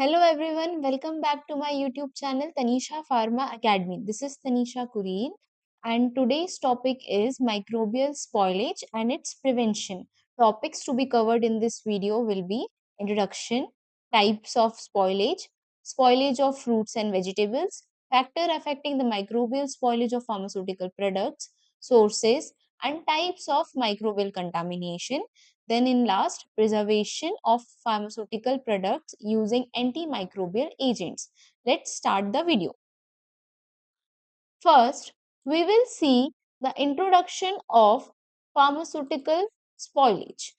Hello everyone, welcome back to my YouTube channel Tanisha Pharma Academy. This is Tanisha Kureen and today's topic is microbial spoilage and its prevention. Topics to be covered in this video will be introduction, types of spoilage, spoilage of fruits and vegetables, factor affecting the microbial spoilage of pharmaceutical products, sources and types of microbial contamination. Then in last, preservation of pharmaceutical products using antimicrobial agents. Let's start the video. First, we will see the introduction of pharmaceutical spoilage.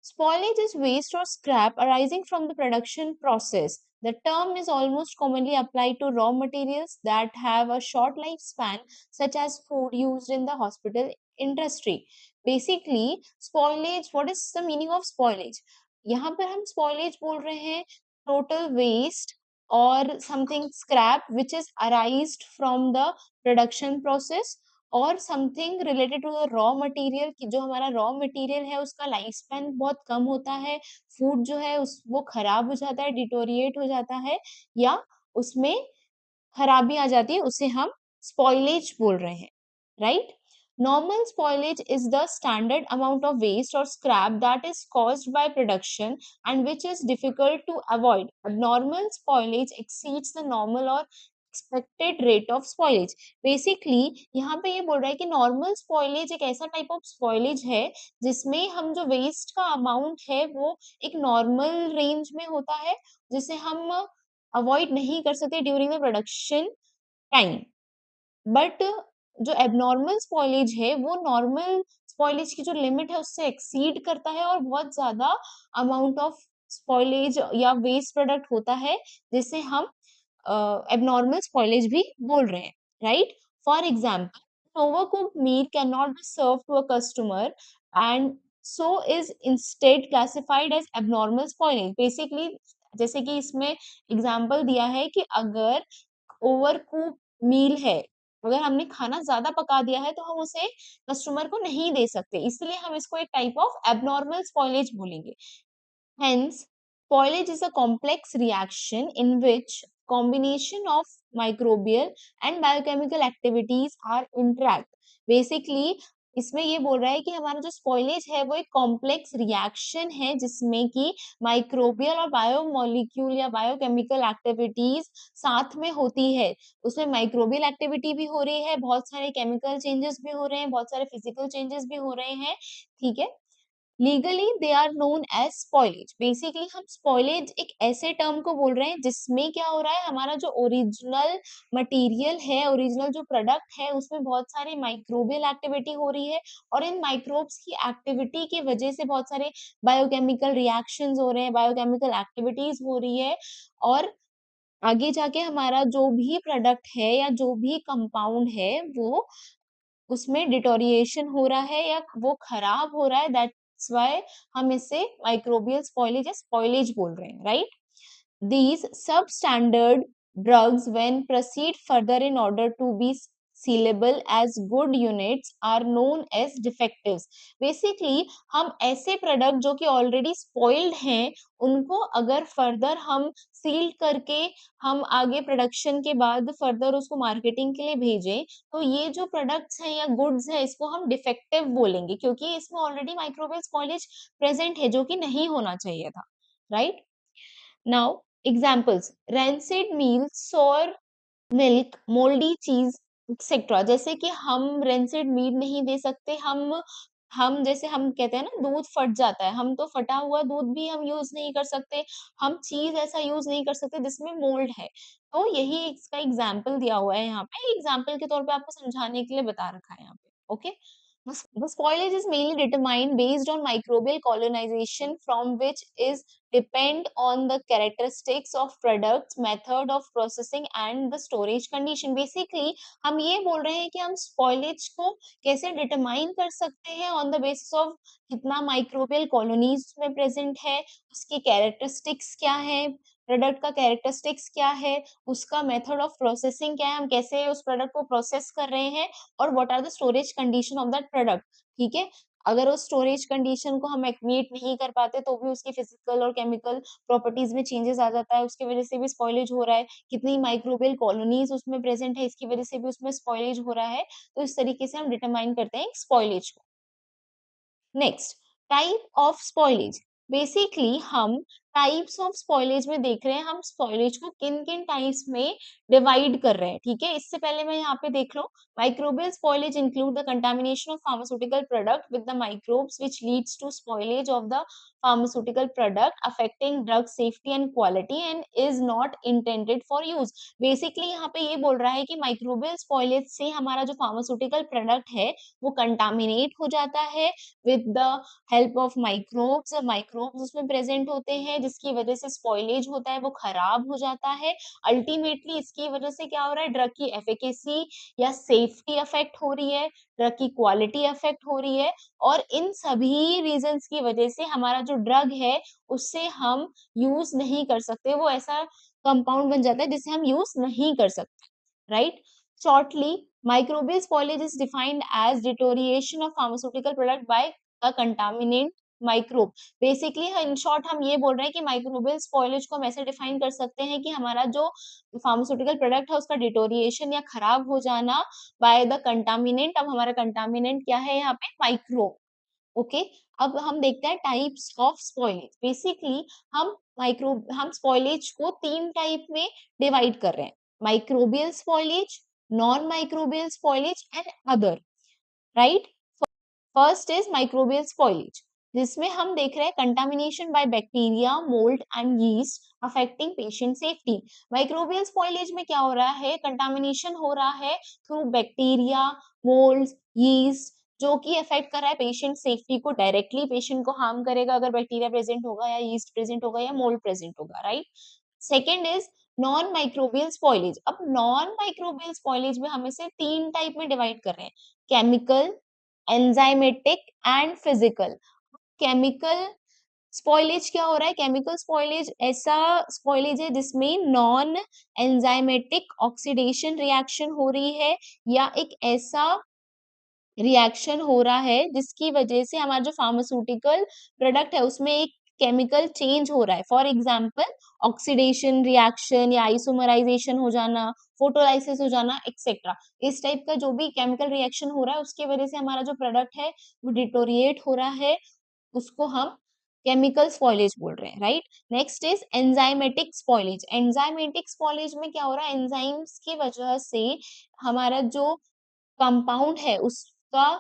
Spoilage is waste or scrap arising from the production process. The term is almost commonly applied to raw materials that have a short lifespan, such as food used in the hospital industry. Basically, spoilage, what is the meaning of spoilage? यहाँ पर हम spoilage बोल रहे हैं total waste or something scrap which is arised from the production process और something related to the raw material कि जो हमारा रॉ मटेरियल है उसका लाइफ स्पैन बहुत कम होता है, फूड जो है उस वो खराब हो जाता है, डिटोरिएट हो जाता है या उसमें खराबी आ जाती है, उसे हम स्पॉइलेज बोल रहे हैं, right? Normal spoilage is the standard amount of waste or scrap that is caused by production and which is difficult to avoid. Abnormal spoilage exceeds the normal or expected rate of spoilage. Basically, यहाँ पे ये बोल रहा है कि normal spoilage एक ऐसा type of spoilage है जिसमें हम जो waste का amount है वो एक normal range में होता है जिसे हम avoid नहीं कर सकते during the production time. But जो एबनॉर्मल स्पॉइलेज है वो नॉर्मल स्पॉइलेज की जो लिमिट है उससे एक्सीड करता है और बहुत ज्यादा अमाउंट ऑफ स्पॉइलेज या वेस्ट प्रोडक्ट होता है जिसे हम एबनॉर्मल स्पॉइलेज भी बोल रहे हैं, right? For example, overcooked meat can not be serve to a customer and so is instead classified as abnormal spoilage. Basically जैसे कि इसमें एग्जाम्पल दिया है कि अगर ओवरकुक मील है, अगर हमने खाना ज्यादा पका दिया है तो हम उसे कस्टमर को नहीं दे सकते, इसलिए हम इसको एक टाइप ऑफ एबनॉर्मल स्पॉइलेज बोलेंगे. Hence, spoilage is a complex reaction in which combination of microbial and biochemical activities are interact. Basically, इसमें ये बोल रहा है कि हमारा जो स्पॉइलेज है वो एक कॉम्प्लेक्स रिएक्शन है जिसमें कि माइक्रोबियल और बायोमोलिक्यूल या बायोकेमिकल एक्टिविटीज साथ में होती है. उसमें माइक्रोबियल एक्टिविटी भी हो रही है, बहुत सारे केमिकल चेंजेस भी हो रहे हैं, बहुत सारे फिजिकल चेंजेस भी हो रहे हैं, ठीक है. Legally they are known as spoilage. Basically हम स्पॉइलेज एक ऐसे टर्म को बोल रहे हैं जिसमें क्या हो रहा है, हमारा जो ओरिजिनल मटेरियल है, ओरिजिनल जो प्रोडक्ट है उसमें बहुत सारी माइक्रोबियल एक्टिविटी हो रही है और इन माइक्रोब्स की एक्टिविटी की वजह से बहुत सारे बायोकेमिकल रिएक्शंस हो रहे हैं, बायोकेमिकल एक्टिविटीज हो रही है और आगे जाके हमारा जो भी प्रोडक्ट है या जो भी कंपाउंड है वो उसमें डिटोरिएशन हो रहा है या वो खराब हो रहा है. दैट्स व्हाई हम इसे माइक्रोबियल स्पॉइलेज या स्पॉइलेज बोल रहे हैं, right? These substandard drugs, when proceed further in order to be sealable as good units, are known as defectives. Basically, हम ऐसे प्रोडक्ट जो कि ऑलरेडी स्पॉइल्ड हैं उनको अगर फर्दर हम सील करके हम आगे प्रोडक्शन के बाद फर्दर उसको मार्केटिंग के लिए भेजें तो ये जो प्रोडक्ट्स हैं या गुड्स हैं इसको हम डिफेक्टिव बोलेंगे क्योंकि इसमें ऑलरेडी माइक्रोबियल स्पॉइलेज प्रेजेंट है जो कि नहीं होना चाहिए था, right? Now, examples: rancid meal, sour milk, moldy cheese, etc. जैसे कि हम रेंसिड मीट नहीं दे सकते, हम जैसे हम कहते हैं ना दूध फट जाता है, हम तो फटा हुआ दूध भी हम यूज नहीं कर सकते, हम चीज ऐसा यूज नहीं कर सकते जिसमें मोल्ड है. तो यही इसका एग्जाम्पल दिया हुआ है यहाँ पे, एग्जाम्पल के तौर पे आपको समझाने के लिए बता रखा है यहाँ पे, okay. The spoilage is mainly determined based on microbial colonization from which is depend on the characteristics of products, method of processing and the storage condition. Basically, हम ये बोल रहे हैं कि हम spoilage को कैसे determine कर सकते हैं on the basis of कितना microbial colonies में present है, उसकी characteristics क्या है, प्रोडक्ट का कैरेक्टरिस्टिक्स क्या है, उसका मेथड ऑफ प्रोसेसिंग क्या है, हम कैसे उस प्रोडक्ट को प्रोसेस कर रहे हैं और what are the storage condition of that product, ठीक है. अगर उस स्टोरेज कंडीशन को हम मीट नहीं कर पाते तो भी उसकी फिजिकल और केमिकल प्रॉपर्टीज में चेंजेस आ जाता है, उसकी वजह से भी स्पॉइलेज हो रहा है, कितनी माइक्रोबियल कॉलोनीज उसमें प्रेजेंट है इसकी वजह से भी उसमें स्पॉइलेज हो रहा है। तो इस तरीके से हम डिटरमाइन करते हैं स्पॉइलेज को। Next, type of spoilage. Basically हम टाइप्स ऑफ स्पॉइलेज में देख रहे हैं हम स्पॉइलेज को किन किन टाइप्स में डिवाइड कर रहे हैं, ठीक है। इससे पहले मैं यहाँ पे देख लो, microbial spoilage include the contamination of pharmaceutical product with the microbes which leads to spoilage of the pharmaceutical product affecting drug safety and quality and is not intended for use. Basically यहाँ पे ये बोल रहा है कि microbial spoilage से हमारा जो फार्मास्यूटिकल प्रोडक्ट है वो कंटामिनेट हो जाता है with the help of microbes. Microbes उसमें प्रेजेंट होते हैं जिसकी वजह से स्पॉइलेज होता है, वो खराब हो जाता है। अल्टीमेटली इसकी वजह से क्या हो रहा है, ड्रग की एफिकेसी या सेफ्टी अफेक्ट हो रही है, ड्रग की क्वालिटी अफेक्ट हो रही है, और इन सभी रीजंस की वजह से हमारा जो ड्रग है उससे हम यूज नहीं कर सकते, वो ऐसा कंपाउंड बन जाता है जिसे हम यूज नहीं कर सकते, right. Shortly, microbial spoilage is defined as deterioration of pharmaceutical product by a contaminant microbe. Basically, in short हम ये बोल रहे हैं कि microbial spoilage को हम ऐसे define कर सकते हैं कि हमारा जो pharmaceutical product है उसका deterioration या खराब हो जाना by the contaminant। अब हमारा contaminant क्या है यहाँ पे, microbe। ओके, अब हम देखते हैं टाइप्स ऑफ स्पॉइलेज। बेसिकली हम स्पॉइलेज को तीन टाइप में डिवाइड कर रहे हैं, microbial spoilage, non microbial spoilage and other, right. First is microbial spoilage, जिसमें हम देख रहे हैं contamination by bacteria, mould and yeast affecting patient safety. Microbial spoilage में क्या हो रहा है, कंटामिनेशन हो रहा है थ्रू बैक्टीरिया, मोल्ड, यीस्ट, जो कि अफेक्ट कर रहा है पेशेंट सेफ्टी को, डायरेक्टली पेशेंट को हार्म करेगा अगर बैक्टीरिया प्रेजेंट होगा या यीस्ट प्रेजेंट होगा या मोल्ड प्रेजेंट होगा, right. Second is non microbial spoilage. अब नॉन माइक्रोबियल स्पॉइलेज में हम इसे तीन टाइप में डिवाइड कर रहे हैं, chemical, enzymatic and physical. Chemical spoilage क्या हो रहा है, केमिकल स्पॉइलेज ऐसा स्पॉइलेज है जिसमें नॉन एंजाइमेटिक ऑक्सीडेशन रिएक्शन हो रही है या एक ऐसा रिएक्शन हो रहा है जिसकी वजह से हमारा जो फार्मास्यूटिकल प्रोडक्ट है उसमें एक केमिकल चेंज हो रहा है। फॉर एग्जांपल ऑक्सीडेशन रिएक्शन या आइसोमराइजेशन हो जाना, फोटोलाइसिस हो जाना, एक्सेट्रा। इस टाइप का जो भी केमिकल रिएक्शन हो रहा है उसकी वजह से हमारा जो प्रोडक्ट है वो डिटोरिएट हो रहा है, उसको हम केमिकल स्पॉइलेज बोल रहे हैं, right. Next is enzymatic spoilage. Enzymatic spoilage में क्या हो रहा है, एंजाइम्स की वजह से हमारा जो कंपाउंड है उसका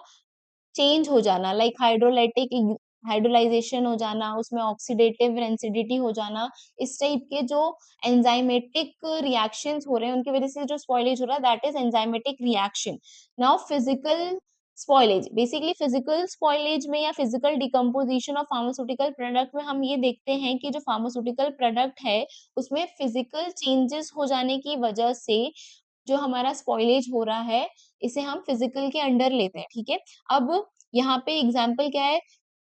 चेंज हो जाना, लाइक हाइड्रोलाइटिक हाइड्रोलाइजेशन हो जाना, उसमें ऑक्सीडेटिव रेंसिडिटी हो जाना, इस टाइप के जो एंजाइमेटिक रिएक्शंस हो रहे हैं उनकी वजह से जो स्पॉइलेज हो रहा है that is enzymatic reaction. Now physical spoilage, basically physical spoilage में या physical decomposition of pharmaceutical product में हम ये देखते हैं कि जो फार्मास्यूटिकल प्रोडक्ट है उसमें फिजिकल चेंजेस हो जाने की वजह से जो हमारा स्पॉइलेज हो रहा है इसे हम फिजिकल के अंडर लेते हैं, ठीक है। अब यहाँ पे एग्जाम्पल क्या है,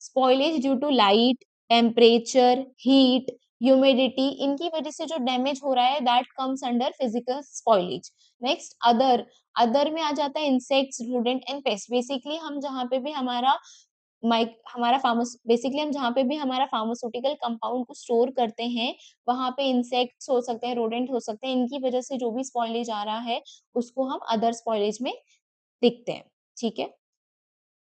spoilage due to light, temperature, heat, humidity, इनकी वजह से जो डैमेज हो रहा है that comes under physical spoilage. Next other, other में आ जाता है insects, rodent and pest. Basically हम जहाँ पे भी हमारा माइक हमारा फार्मास बेसिकली हम जहाँ पे भी हमारा फार्मास्यूटिकल कंपाउंड को स्टोर करते हैं वहां पे इंसेक्ट्स हो सकते हैं, रोडेंट हो सकते हैं, इनकी वजह से जो भी स्पॉइलेज आ रहा है उसको हम अदर स्पॉइलेज में देखते हैं, ठीक है।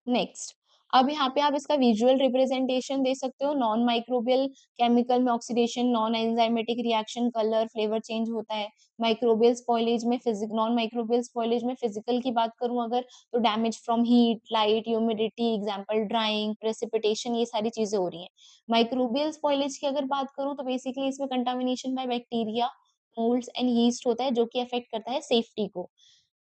नेक्स्ट, अब यहाँ पे आप इसका विजुअल रिप्रेजेंटेशन दे सकते हो। नॉन माइक्रोबियल केमिकल में oxidation, non enzymatic reaction, colour, flavour change होता है। माइक्रोबियल स्पॉइलेज में नॉन माइक्रोबियल स्पॉइलेज में फिजिकल की बात करूं अगर, तो damage from heat, light, humidity, example drawing, precipitation, ये सारी चीजें हो रही हैं। माइक्रोबियल स्पॉइलेज की अगर बात करूं तो बेसिकली इसमें contamination by bacteria, moulds and yeast होता है जो कि अफेक्ट करता है सेफ्टी को।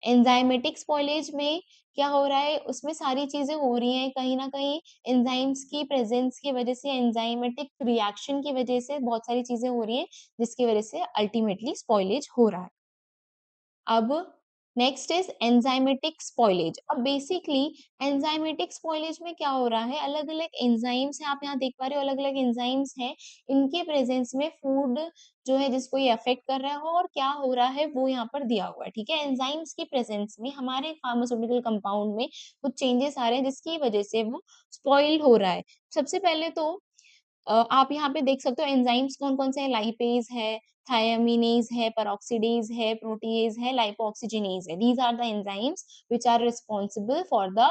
एंजाइमेटिक स्पॉइलेज में क्या हो रहा है, उसमें सारी चीजें हो रही हैं कहीं ना कहीं एंजाइम्स की प्रेजेंस की वजह से, एंजाइमेटिक रिएक्शन की वजह से बहुत सारी चीजें हो रही हैं जिसकी वजह से अल्टीमेटली स्पॉइलेज हो रहा है। अब नेक्स्ट इज एंजाइमेटिक स्पॉइलेज। अब बेसिकली एंजाइमेटिक स्पॉइलेज में क्या हो रहा है, अलग अलग एंजाइम्स हैं, आप यहाँ देख पा रहे हो अलग अलग एंजाइम्स हैं, इनके प्रेजेंस में फूड जो है जिसको ये अफेक्ट कर रहा हो और क्या हो रहा है वो यहाँ पर दिया हुआ है, ठीक है। एंजाइम्स की प्रेजेंस में हमारे फार्मास्यूटिकल कंपाउंड में कुछ चेंजेस आ रहे हैं जिसकी वजह से वो स्पॉइल हो रहा है। सबसे पहले तो आप यहाँ पे देख सकते हो एंजाइम्स कौन कौन से हैं, लाइपेज है, थायामिनेज है, पेरोक्सिडेज है, प्रोटीएज है, लाइपोऑक्सीजिनेज है। These are the enzymes which are responsible for the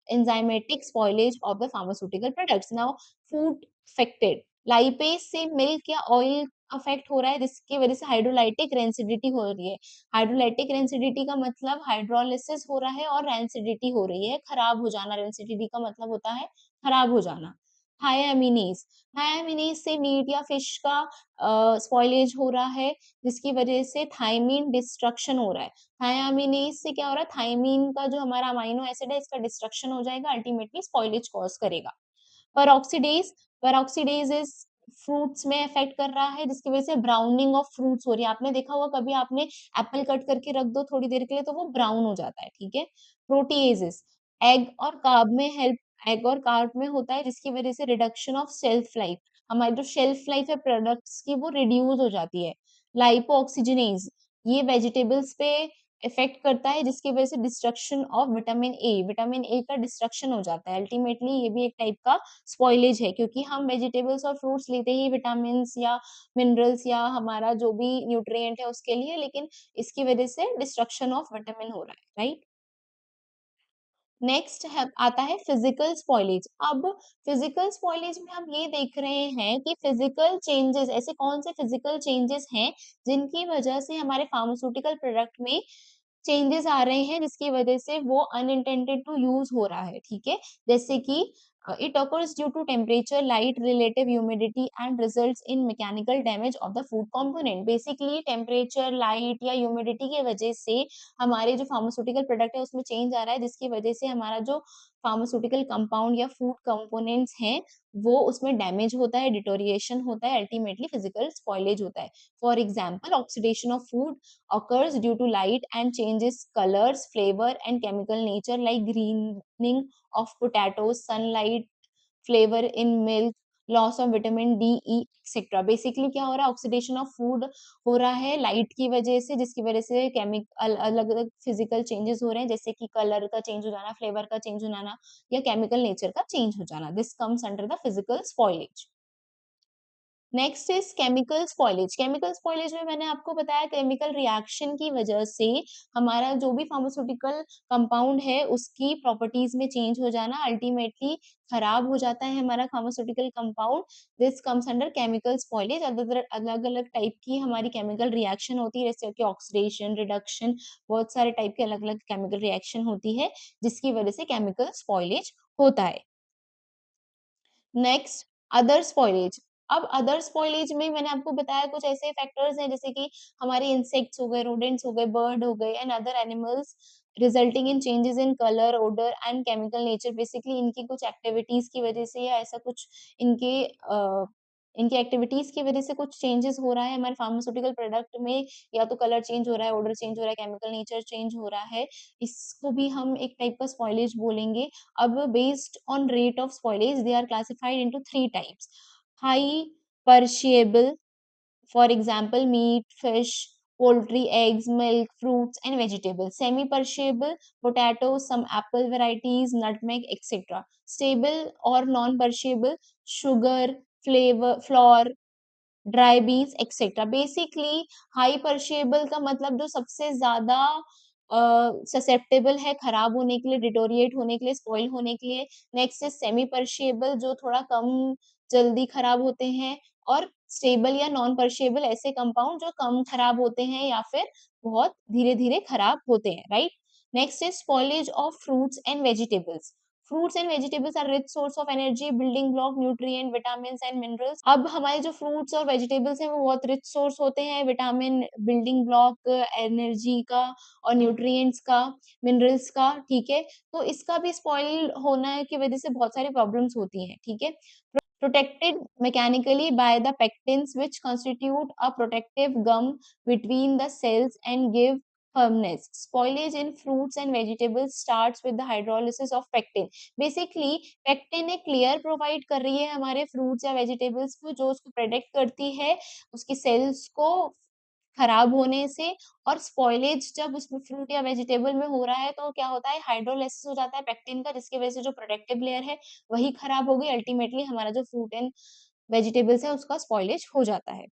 enzymatic spoilage of the pharmaceutical products. Now food affected, lipase से मिल्क या ऑयल अफेक्ट हो रहा है जिसकी वजह से हाइड्रोलाइटिक रेंसिडिटी हो रही है। हाइड्रोलाइटिक रेंसिडिटी का मतलब हाइड्रोलिसिस हो रहा है और रेंसिडिटी हो रही है, खराब हो जाना। रेंसिडिटी का मतलब होता है खराब हो जाना। थायामिनेज, थायामिनेज से मीट या फिश का स्पॉइलेज हो रहा है जिसकी वजह से थायमीन डिस्ट्रक्शन हो रहा है। थायामिनेज से क्या हो रहा है, थायमीन का जो हमारा अमाइनो एसिड है इसका डिस्ट्रक्शन हो जाएगा, अल्टीमेटली स्पॉइलेज कॉज करेगा। पेरोक्सीडेज, पेरोक्सीडेज इज फ्रूट्स में इफेक्ट कर रहा है जिसकी वजह से ब्राउनिंग ऑफ फ्रूट्स हो रही है। आपने देखा होगा कभी आपने एप्पल कट करके रख दो थोड़ी देर के लिए तो वो ब्राउन हो जाता है, ठीक है। प्रोटीएजेस, एग और कार्ब में हेल्प, एग और कार्ब में होता है जिसकी वजह से रिडक्शन ऑफ शेल्फ लाइफ, हमारी जो शेल्फ लाइफ है प्रोडक्ट्स की वो रिड्यूस हो जाती है। लाइपो ऑक्सीजनेज, ये वेजिटेबल्स पे इफेक्ट करता है जिसकी वजह से destruction of vitamin A, vitamin A का डिस्ट्रक्शन हो जाता है। अल्टीमेटली ये भी एक टाइप का स्पॉइलेज है क्योंकि हम वेजिटेबल्स और फ्रूट्स लेते ही विटामिन या मिनरल्स या हमारा जो भी न्यूट्रिएंट है उसके लिए, लेकिन इसकी वजह से डिस्ट्रक्शन ऑफ विटामिन हो रहा है, राइट। नेक्स्ट है आता है फिजिकल स्पॉइलेज। अब फिजिकल स्पॉइलेज में हम ये देख रहे हैं कि फिजिकल चेंजेस, ऐसे कौन से फिजिकल चेंजेस हैं जिनकी वजह से हमारे फार्मास्यूटिकल प्रोडक्ट में चेंजेस आ रहे हैं जिसकी वजह से वो अनइंटेंडेड टू यूज हो रहा है, ठीक है। जैसे कि it occurs due to temperature, light, relative humidity and results in mechanical damage of the food component. Basically temperature, light या ह्यूमिडिटी की वजह से हमारे जो फार्मास्यूटिकल प्रोडक्ट है उसमें चेंज आ रहा है जिसकी वजह से हमारा जो फार्मास्यूटिकल कंपाउंड या फूड कंपोनेंट्स हैं वो उसमें डैमेज होता है, डिटोरिएशन होता है, अल्टीमेटली फिजिकल स्पॉइलेज होता है। For example oxidation of food occurs due to light and changes colors, flavor and chemical nature like greening of potatoes, sunlight, flavor in milk, loss of vitamin D E etcetera. Basically क्या हो रहा है, oxidation of food हो रहा है light की वजह से जिसकी वजह से केमिकल अलग अलग फिजिकल चेंजेस हो रहे हैं जैसे कि कलर का चेंज हो जाना, फ्लेवर का चेंज हो जाना या केमिकल नेचर का चेंज हो जाना। This comes under the physical spoilage. Next is chemical spoilage. Chemical spoilage में मैंने आपको बताया केमिकल रिएक्शन की वजह से हमारा जो भी फार्मास्यूटिकल कंपाउंड है उसकी प्रॉपर्टीज में चेंज हो जाना, अल्टीमेटली खराब हो जाता है हमारा pharmaceutical compound. This comes under chemical spoilage. अलग अलग टाइप की हमारी केमिकल रिएक्शन होती है जैसे कि ऑक्सीडेशन, रिडक्शन, बहुत सारे टाइप के अलग अलग केमिकल रिएक्शन होती है जिसकी वजह से केमिकल स्पॉइलेज होता है। Next other spoilage. अब अदर स्पॉइलेज में मैंने आपको बताया कुछ ऐसे फैक्टर्स हैं जैसे कि हमारे इंसेक्ट्स हो गए, रोडेंट्स हो गए, बर्ड हो गए and other animals resulting in changes in colour, odour and chemical nature. Basically इनकी कुछ एक्टिविटीज की वजह से या ऐसा कुछ इनके इनकी एक्टिविटीज की वजह से कुछ चेंजेस हो रहा है हमारे फार्मास्यूटिकल प्रोडक्ट में, या तो कलर चेंज हो रहा है, ओडर चेंज हो रहा है, केमिकल नेचर चेंज हो रहा है, इसको भी हम एक टाइप का स्पॉइलेज बोलेंगे। अब based on rate of spoilage they are classified into three types: high perishable, for example meat, fish, poultry, eggs, milk, fruits and vegetables; semi perishable, potatoes, some apple varieties, nutmeg, etc. Stable or non perishable, sugar, flavor, flour, dry beans etcetera. Basically high perishable का मतलब जो सबसे ज्यादा susceptible है खराब होने के लिए, डिटोरिएट होने के लिए, स्पॉइल होने के लिए। नेक्स्ट इज सेमी परशेबल जो थोड़ा कम जल्दी खराब होते हैं, और स्टेबल या नॉन परशेबल ऐसे कंपाउंड जो कम खराब होते हैं या फिर बहुत धीरे धीरे खराब होते हैं, right. Next is spoilage of fruits and vegetables. Fruits and vegetables are rich source of energy, building block, nutrient, vitamin and minerals. अब हमारे जो फ्रूट्स और वेजिटेबल्स हैं वो बहुत रिच सोर्स होते हैं विटामिन, बिल्डिंग ब्लॉक, एनर्जी का और न्यूट्रिएंट्स का, मिनरल्स का, ठीक है। तो इसका भी स्पॉइल होना की वजह से बहुत सारी प्रॉब्लम्स होती हैं, ठीक है। protected mechanically by the pectins which constitute a protective gum between the cells and give firmness. Spoilage in fruits and vegetables starts with the hydrolysis of pectin. Basically, pectin एक layer provide कर रही है हमारे fruits या vegetables को, जो उसको protect करती है उसकी cells को खराब होने से। और स्पॉइलेज जब उसमें फ्रूट या वेजिटेबल में हो रहा है तो क्या होता है, हाइड्रोलाइसिस हो जाता है पेक्टिन का, जिसकी वजह से जो प्रोटेक्टिव लेयर है वही खराब हो गई। अल्टीमेटली हमारा जो फ्रूट एंड वेजिटेबल्स है उसका स्पॉइलेज हो जाता है।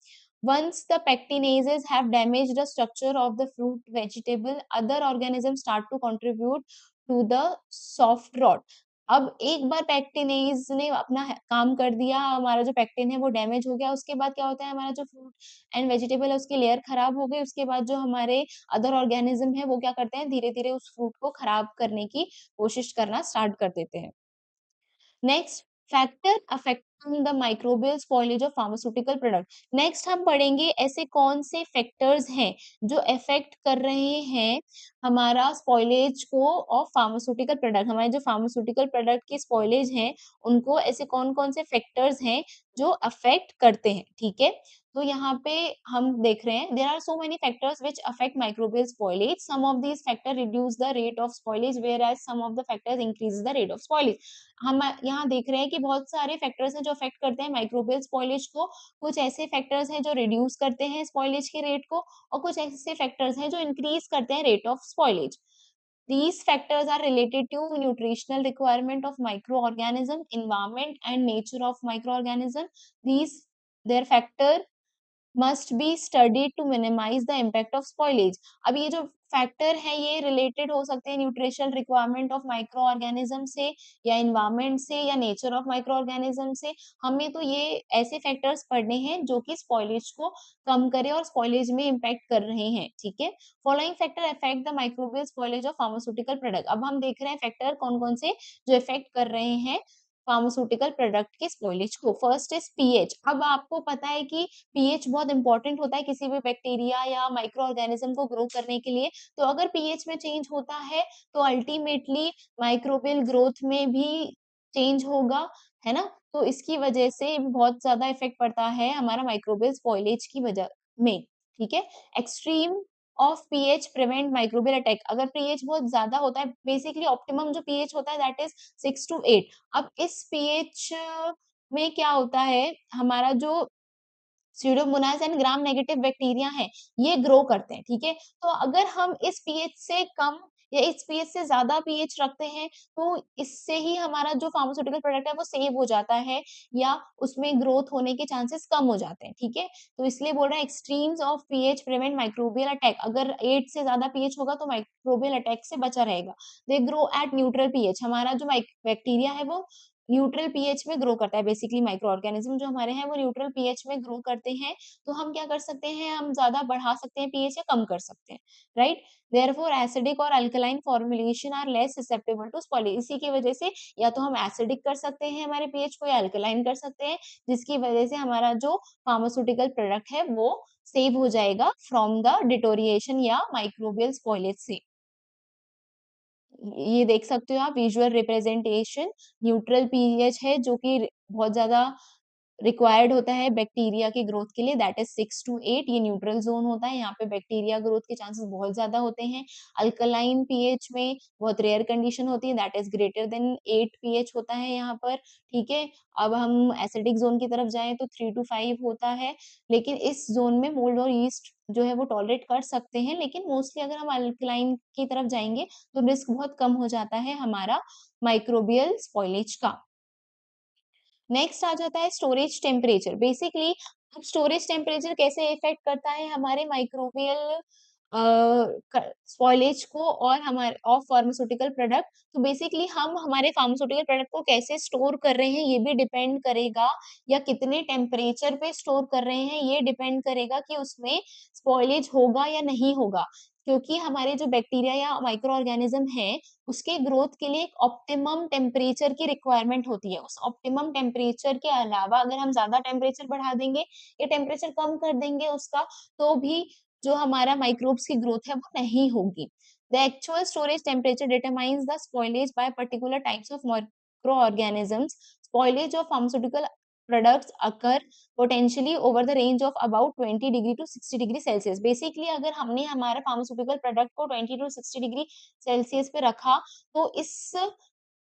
Once the pectinases have damaged the structure of the fruit vegetable, other organisms start to contribute to the soft rot. अब एक बार पेक्टिनेज ने अपना काम कर दिया, हमारा जो पेक्टिन है वो डैमेज हो गया, उसके बाद क्या होता है, हमारा जो फ्रूट एंड वेजिटेबल है उसकी लेयर खराब हो गई, उसके बाद जो हमारे अदर ऑर्गेनिज्म है वो क्या करते हैं, धीरे धीरे उस फ्रूट को खराब करने की कोशिश करना स्टार्ट कर देते हैं। Next, factor affecting the microbial spoilage of pharmaceutical product. Next हम पढ़ेंगे ऐसे कौन से फैक्टर्स हैं जो अफेक्ट कर रहे हैं हमारा स्पॉइलेज को ऑफ फार्मास्यूटिकल प्रोडक्ट। हमारे जो फार्मास्यूटिकल प्रोडक्ट की स्पॉइलेज हैं उनको ऐसे कौन कौन से फैक्टर्स हैं जो अफेक्ट करते हैं, ठीक है। तो यहाँ पे हम देख रहे हैं, there are so many factors which affect microbial spoilage, some of these factor reduce the rate of spoilage whereas some of the factors increase the rate of spoilage. हम यहाँ देख रहे हैं कि बहुत सारे फैक्टर्स हैं जो अफेक्ट करते हैं माइक्रोबियल स्पॉइलेज को। कुछ ऐसे फैक्टर्स हैं जो रिड्यूस करते हैं स्पॉइलेज के रेट को, और कुछ ऐसे फैक्टर्स हैं जो इंक्रीज करते हैं rate of spoilage. These factors are related to nutritional requirement of microorganism, environment and nature of microorganism. These their factor must be studied to minimize the impact of spoilage. अब ये जो factor है ये related हो सकते हैं nutritional requirement of micro organism से, या इन्वायरमेंट से, या नेचर ऑफ माइक्रो ऑर्गेनिज्म से। हमें तो ये ऐसे फैक्टर्स पढ़ने हैं जो कि स्पॉइलेज को कम करे और स्पॉइलेज में इम्पैक्ट कर रहे हैं, ठीक है। Following factor affect the microbial spoilage of pharmaceutical product. अब हम देख रहे हैं फैक्टर कौन कौन से जो इफेक्ट कर रहे हैं फार्मास्यूटिकल प्रोडक्ट के स्पॉइलेज को। First is pH. अब आपको पता है कि पीएच बहुत इंपॉर्टेंट होता है किसी भी बैक्टीरिया या माइक्रो ऑर्गेनिज्म को ग्रो करने के लिए। तो अगर पीएच में चेंज होता है तो अल्टीमेटली माइक्रोबियल ग्रोथ में भी चेंज होगा, है ना। तो इसकी वजह से बहुत ज्यादा इफेक्ट पड़ता है हमारा माइक्रोबियल स्पॉइलेज की वजह में, ठीक है। Extreme of pH prevent microbial attack. अगर पीएच बहुत ज्यादा होता है, बेसिकली ऑप्टिमम जो पीएच होता है दैट इज 6 to 8। अब इस पीएच में क्या होता है, हमारा जो Pseudomonas and gram negative bacteria हैं, ये ग्रो करते हैं, ठीक है। तो अगर हम इस पीएच से कम या इस पीएच से ज्यादा पीएच रखते हैं तो इससे ही हमारा जो फार्मास्यूटिकल प्रोडक्ट है वो सेव हो जाता है, या उसमें ग्रोथ होने के चांसेस कम हो जाते हैं, ठीक है। तो इसलिए बोल रहे हैं extremes of pH prevent microbial attack. अगर 8 से ज्यादा पीएच होगा तो माइक्रोबियल अटैक से बचा रहेगा। They grow at neutral pH. हमारा जो बैक्टीरिया है वो न्यूट्रल पीएच में ग्रो करता है। बेसिकली माइक्रो ऑर्गेनिज्म जो हमारे हैं वो न्यूट्रल पीएच में ग्रो करते हैं। तो हम क्या कर सकते हैं, हम ज्यादा बढ़ा सकते हैं पीएच या कम कर सकते हैं, राइट। देयरफॉर एसिडिक और alkaline formulation are less susceptible to spoilage. इसी की वजह से या तो हम एसिडिक कर सकते हैं हमारे पीएच को, या अल्कलाइन कर सकते हैं, जिसकी वजह से हमारा जो फार्मास्यूटिकल प्रोडक्ट है वो सेव हो जाएगा फ्रॉम द डिटोरिएशन या माइक्रोबियल स्पॉइलेज से। ये देख सकते हो आप विजुअल रिप्रेजेंटेशन। न्यूट्रल पीएच है जो कि बहुत ज्यादा रिक्वायर्ड होता है बैक्टीरिया की ग्रोथ के लिए, दैट इज 6 to 8। ये न्यूट्रल जोन होता है, यहाँ पे बैक्टीरिया ग्रोथ के चांसेस बहुत ज्यादा होते हैं। अल्कलाइन पीएच में बहुत रेयर कंडीशन होती है, that is greater than 8 pH होता है यहाँ पर, ठीक है। अब हम एसिडिक जोन की तरफ जाएं तो 3 to 5 होता है। लेकिन इस जोन में मोल्ड और यीस्ट जो है वो टॉलरेट कर सकते हैं, लेकिन मोस्टली अगर हम अल्कलाइन की तरफ जाएंगे तो रिस्क बहुत कम हो जाता है हमारा माइक्रोबियल स्पॉइलेज का। नेक्स्ट आ जाता है स्टोरेज टेम्परेचर। बेसिकली अब स्टोरेज टेम्परेचर कैसे इफेक्ट करता है हमारे माइक्रोबियल स्पॉइलेज को और हमारे ऑफ फार्मास्यूटिकल प्रोडक्ट। तो बेसिकली हम हमारे फार्मास्यूटिकल प्रोडक्ट को कैसे स्टोर कर रहे हैं ये भी डिपेंड करेगा, या कितने टेम्परेचर पे स्टोर कर रहे हैं ये डिपेंड करेगा कि उसमें स्पॉइलेज होगा या नहीं होगा। क्योंकि हमारे जो बैक्टीरिया या माइक्रो ऑर्गेनिज्म है उसके ग्रोथ के लिए एक ऑप्टिमम टेम्परेचर की रिक्वायरमेंट होती है। उस ऑप्टिमम टेम्परेचर के अलावा अगर हम ज्यादा टेम्परेचर बढ़ा देंगे या टेम्परेचर कम कर देंगे उसका, तो भी जो हमारा माइक्रोब्स की ग्रोथ है वो नहीं होगी। The actual storage temperature determines the spoilage by particular types of microorganisms. Spoilage of pharmaceutical products occur potentially over the range of about 20 degree to 60 degree Celsius. Basically अगर हमने हमारा pharmaceutical product को 20 to 60 degree Celsius पे रखा तो इस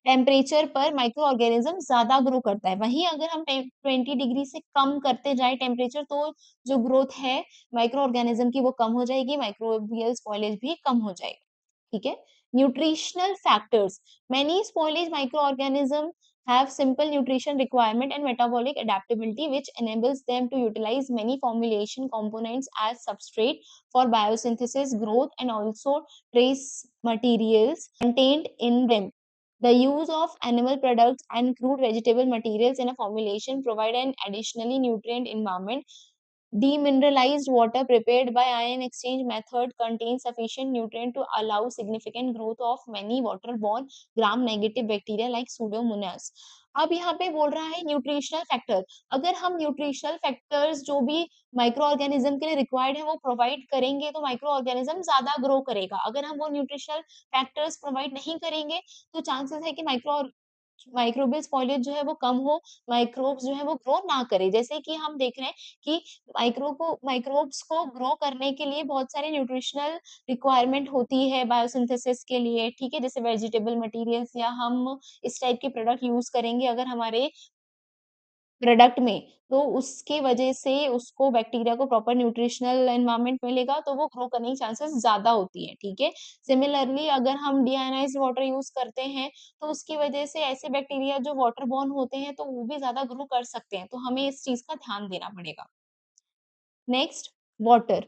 temperature पर micro organism ज्यादा ग्रो करता है। वहीं अगर हम 20 डिग्री से कम करते जाए टेम्परेचर तो जो ग्रोथ है माइक्रो ऑर्गेनिज्म की वो कम हो जाएगी, माइक्रोबियल स्पॉइलेज भी कम हो जाएगा। ठीक है। Nutritional factors, many spoilage microorganism have simple nutrition requirement and metabolic adaptability which enables them to utilize many formulation components as substrate for biosynthesis growth and also trace materials contained in them. The use of animal products and crude vegetable materials in a formulation provide an additionally nutrient environment. Demineralized water prepared by ion exchange method contains sufficient nutrient to allow significant growth of many waterborne gram-negative bacteria like Pseudomonas. अब यहाँ पे बोल रहा है nutritional factor. अगर हम nutritional factors जो भी माइक्रो ऑर्गेनिज्म के लिए रिक्वायर्ड है वो प्रोवाइड करेंगे तो माइक्रो ऑर्गेनिज्म ज्यादा ग्रो करेगा। अगर हम वो न्यूट्रिशनल फैक्टर्स प्रोवाइड नहीं करेंगे तो चांसेस है कि माइक्रोबियल स्पॉइलेज जो है वो कम हो, माइक्रोब्स जो है वो ग्रो ना करे। जैसे कि हम देख रहे हैं कि माइक्रोब्स को ग्रो करने के लिए बहुत सारे न्यूट्रिशनल रिक्वायरमेंट होती है बायोसिंथेसिस के लिए। ठीक है, जैसे वेजिटेबल मटेरियल्स या हम इस टाइप के प्रोडक्ट यूज करेंगे अगर हमारे प्रोडक्ट में, तो उसके वजह से उसको बैक्टीरिया को प्रॉपर न्यूट्रिशनल एनवायरनमेंट मिलेगा तो वो ग्रो करने की चांसेस ज्यादा होती है। ठीक है। सिमिलरली अगर हम डीआयोनाइज्ड वाटर यूज करते हैं तो उसकी वजह से ऐसे बैक्टीरिया जो वाटर बॉर्न होते हैं तो वो भी ज्यादा ग्रो कर सकते हैं, तो हमें इस चीज का ध्यान देना पड़ेगा। Next, water.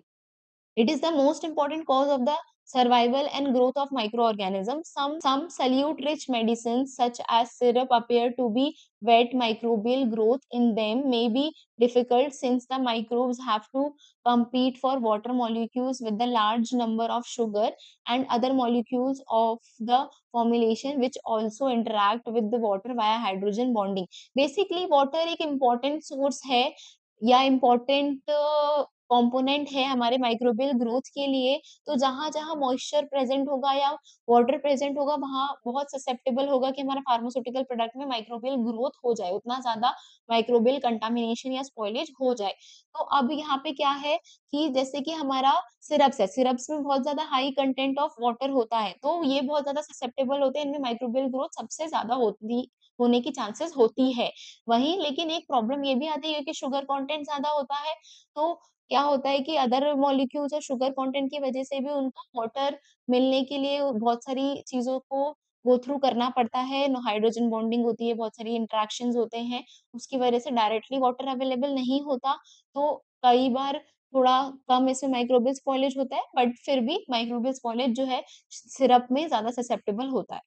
It is the most important cause of the survival and growth of microorganisms. Some solute-rich medicines, such as syrup, appear to be wet. Microbial growth in them may be difficult since the microbes have to compete for water molecules with the large number of sugar and other molecules of the formulation, which also interact with the water via hydrogen bonding. Basically, water एक important source है या important component है हमारे microbial growth के लिए। तो जहां जहां मॉइस्चर प्रेजेंट होगा या वाटर प्रेजेंट होगा वहां बहुत ससेप्टेबल होगा कि हमारा फार्मास्यूटिकल प्रोडक्ट में माइक्रोबियल ग्रोथ हो जाए, उतना ज्यादा माइक्रोबियल कंटामिनेशन या स्पॉइलेज हो जाए। तो अब यहाँ पे क्या है कि जैसे कि हमारा सिरप्स है, सिरप्स में बहुत ज्यादा हाई कंटेंट ऑफ वाटर होता है तो ये बहुत ज्यादा ससेप्टेबल होते हैं, इनमें माइक्रोबियल ग्रोथ सबसे ज्यादा होने की चांसेस होती है। वहीं लेकिन एक प्रॉब्लम ये भी आती है कि शुगर कंटेंट ज्यादा होता है तो क्या होता है कि अदर मॉलिक्यूल्स और शुगर कंटेंट की वजह से भी उनको वाटर मिलने के लिए बहुत सारी चीजों को गो थ्रू करना पड़ता है। हाइड्रोजन बॉन्डिंग होती है, बहुत सारी इंटरेक्शंस होते हैं, उसकी वजह से डायरेक्टली वाटर अवेलेबल नहीं होता तो कई बार थोड़ा कम इसमें माइक्रोबियल स्पॉइलेज होता है, बट फिर भी माइक्रोबियल स्पॉइलेज जो है सिरप में ज्यादा ससेप्टेबल होता है।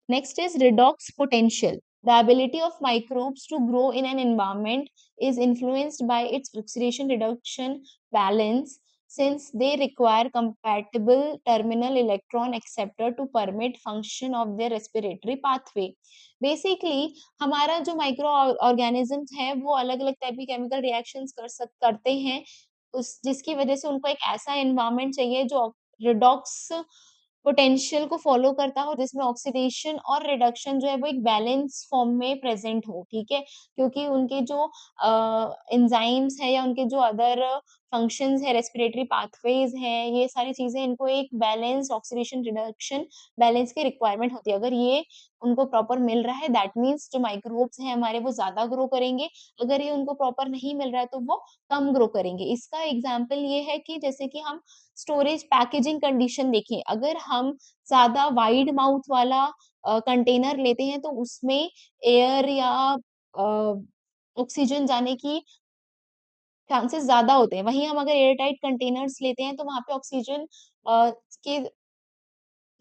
Next is redox potential. The ability of microbes to grow in an environment is influenced by its oxidation reduction balance since they require compatible terminal electron acceptor to permit function of their respiratory pathway. Basically, हमारा जो micro organisms है वो अलग अलग type की chemical reactions करते हैं उस जिसकी वजह से उनको एक ऐसा एनवायरनमेंट चाहिए जो रिडॉक्स पोटेंशियल को फॉलो करता हो जिसमें ऑक्सीडेशन और रिडक्शन जो है वो एक बैलेंस फॉर्म में प्रेजेंट हो। ठीक है, क्योंकि उनके जो एंजाइम्स है या उनके जो अदर फंक्शंस है, रेस्पिरेटरी पाथवेज है, ये सारी चीजें इनको एक बैलेंस ऑक्सीडेशन रिडक्शन बैलेंस की रिक्वायरमेंट होती है। अगर ये उनको प्रॉपर मिल रहा है दैट मीन्स जो माइक्रोब्स हैं हमारे वो ज्यादा ग्रो करेंगे। अगर ये उनको प्रॉपर नहीं मिल रहा है तो वो कम ग्रो करेंगे। इसका एग्जाम्पल ये है कि जैसे कि हम स्टोरेज पैकेजिंग कंडीशन देखें, अगर हम ज्यादा वाइड माउथ वाला कंटेनर लेते हैं तो उसमें एयर या ऑक्सीजन जाने की चांसेस ज्यादा होते हैं। वहीं हम अगर एयर टाइट कंटेनर्स लेते हैं तो वहां पे ऑक्सीजन के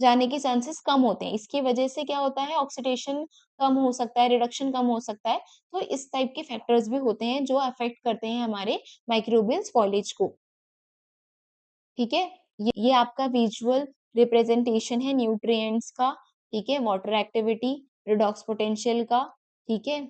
जाने के चांसेस कम होते हैं। इसकी वजह से क्या होता है, ऑक्सीडेशन कम हो सकता है, रिडक्शन कम हो सकता है। तो इस टाइप के फैक्टर्स भी होते हैं जो अफेक्ट करते हैं हमारे माइक्रोबियल स्पॉइलेज को। ठीक है, ये आपका विजुअल रिप्रेजेंटेशन है न्यूट्रिएंट्स का। ठीक है, वाटर एक्टिविटी, रिडॉक्स पोटेंशियल का। ठीक है,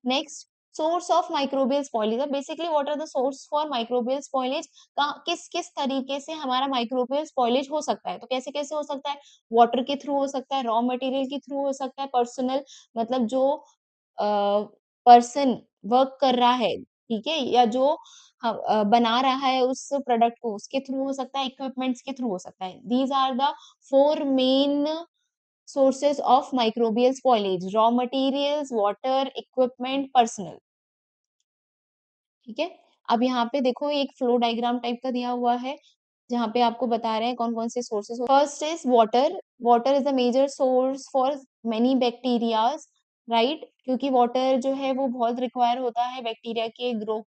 next, source of microbial spoilage. Basically what are the source for microbial spoilage, किस किस तरीके से हमारा माइक्रोबियल स्पॉइलेज हो सकता है। तो कैसे कैसे हो सकता है, वाटर के थ्रू हो सकता है, रॉ मटेरियल के थ्रू हो सकता है, पर्सनल मतलब जो पर्सन वर्क कर रहा है, ठीक है, या जो बना रहा है उस प्रोडक्ट को, उसके थ्रू हो सकता है, इक्विपमेंट्स के थ्रू हो सकता है। These are the four main sources of microbial spoilage: raw materials, water, equipment, personal। ठीक है, अब यहाँ पे देखो एक फ्लो डायग्राम टाइप का दिया हुआ है, जहाँ पे आपको बता रहे हैं कौन कौन से sources. First is water. Water is a major source for many bacterias, right, क्योंकि वाटर जो है वो बहुत रिक्वायर होता है बैक्टीरिया के ग्रोथ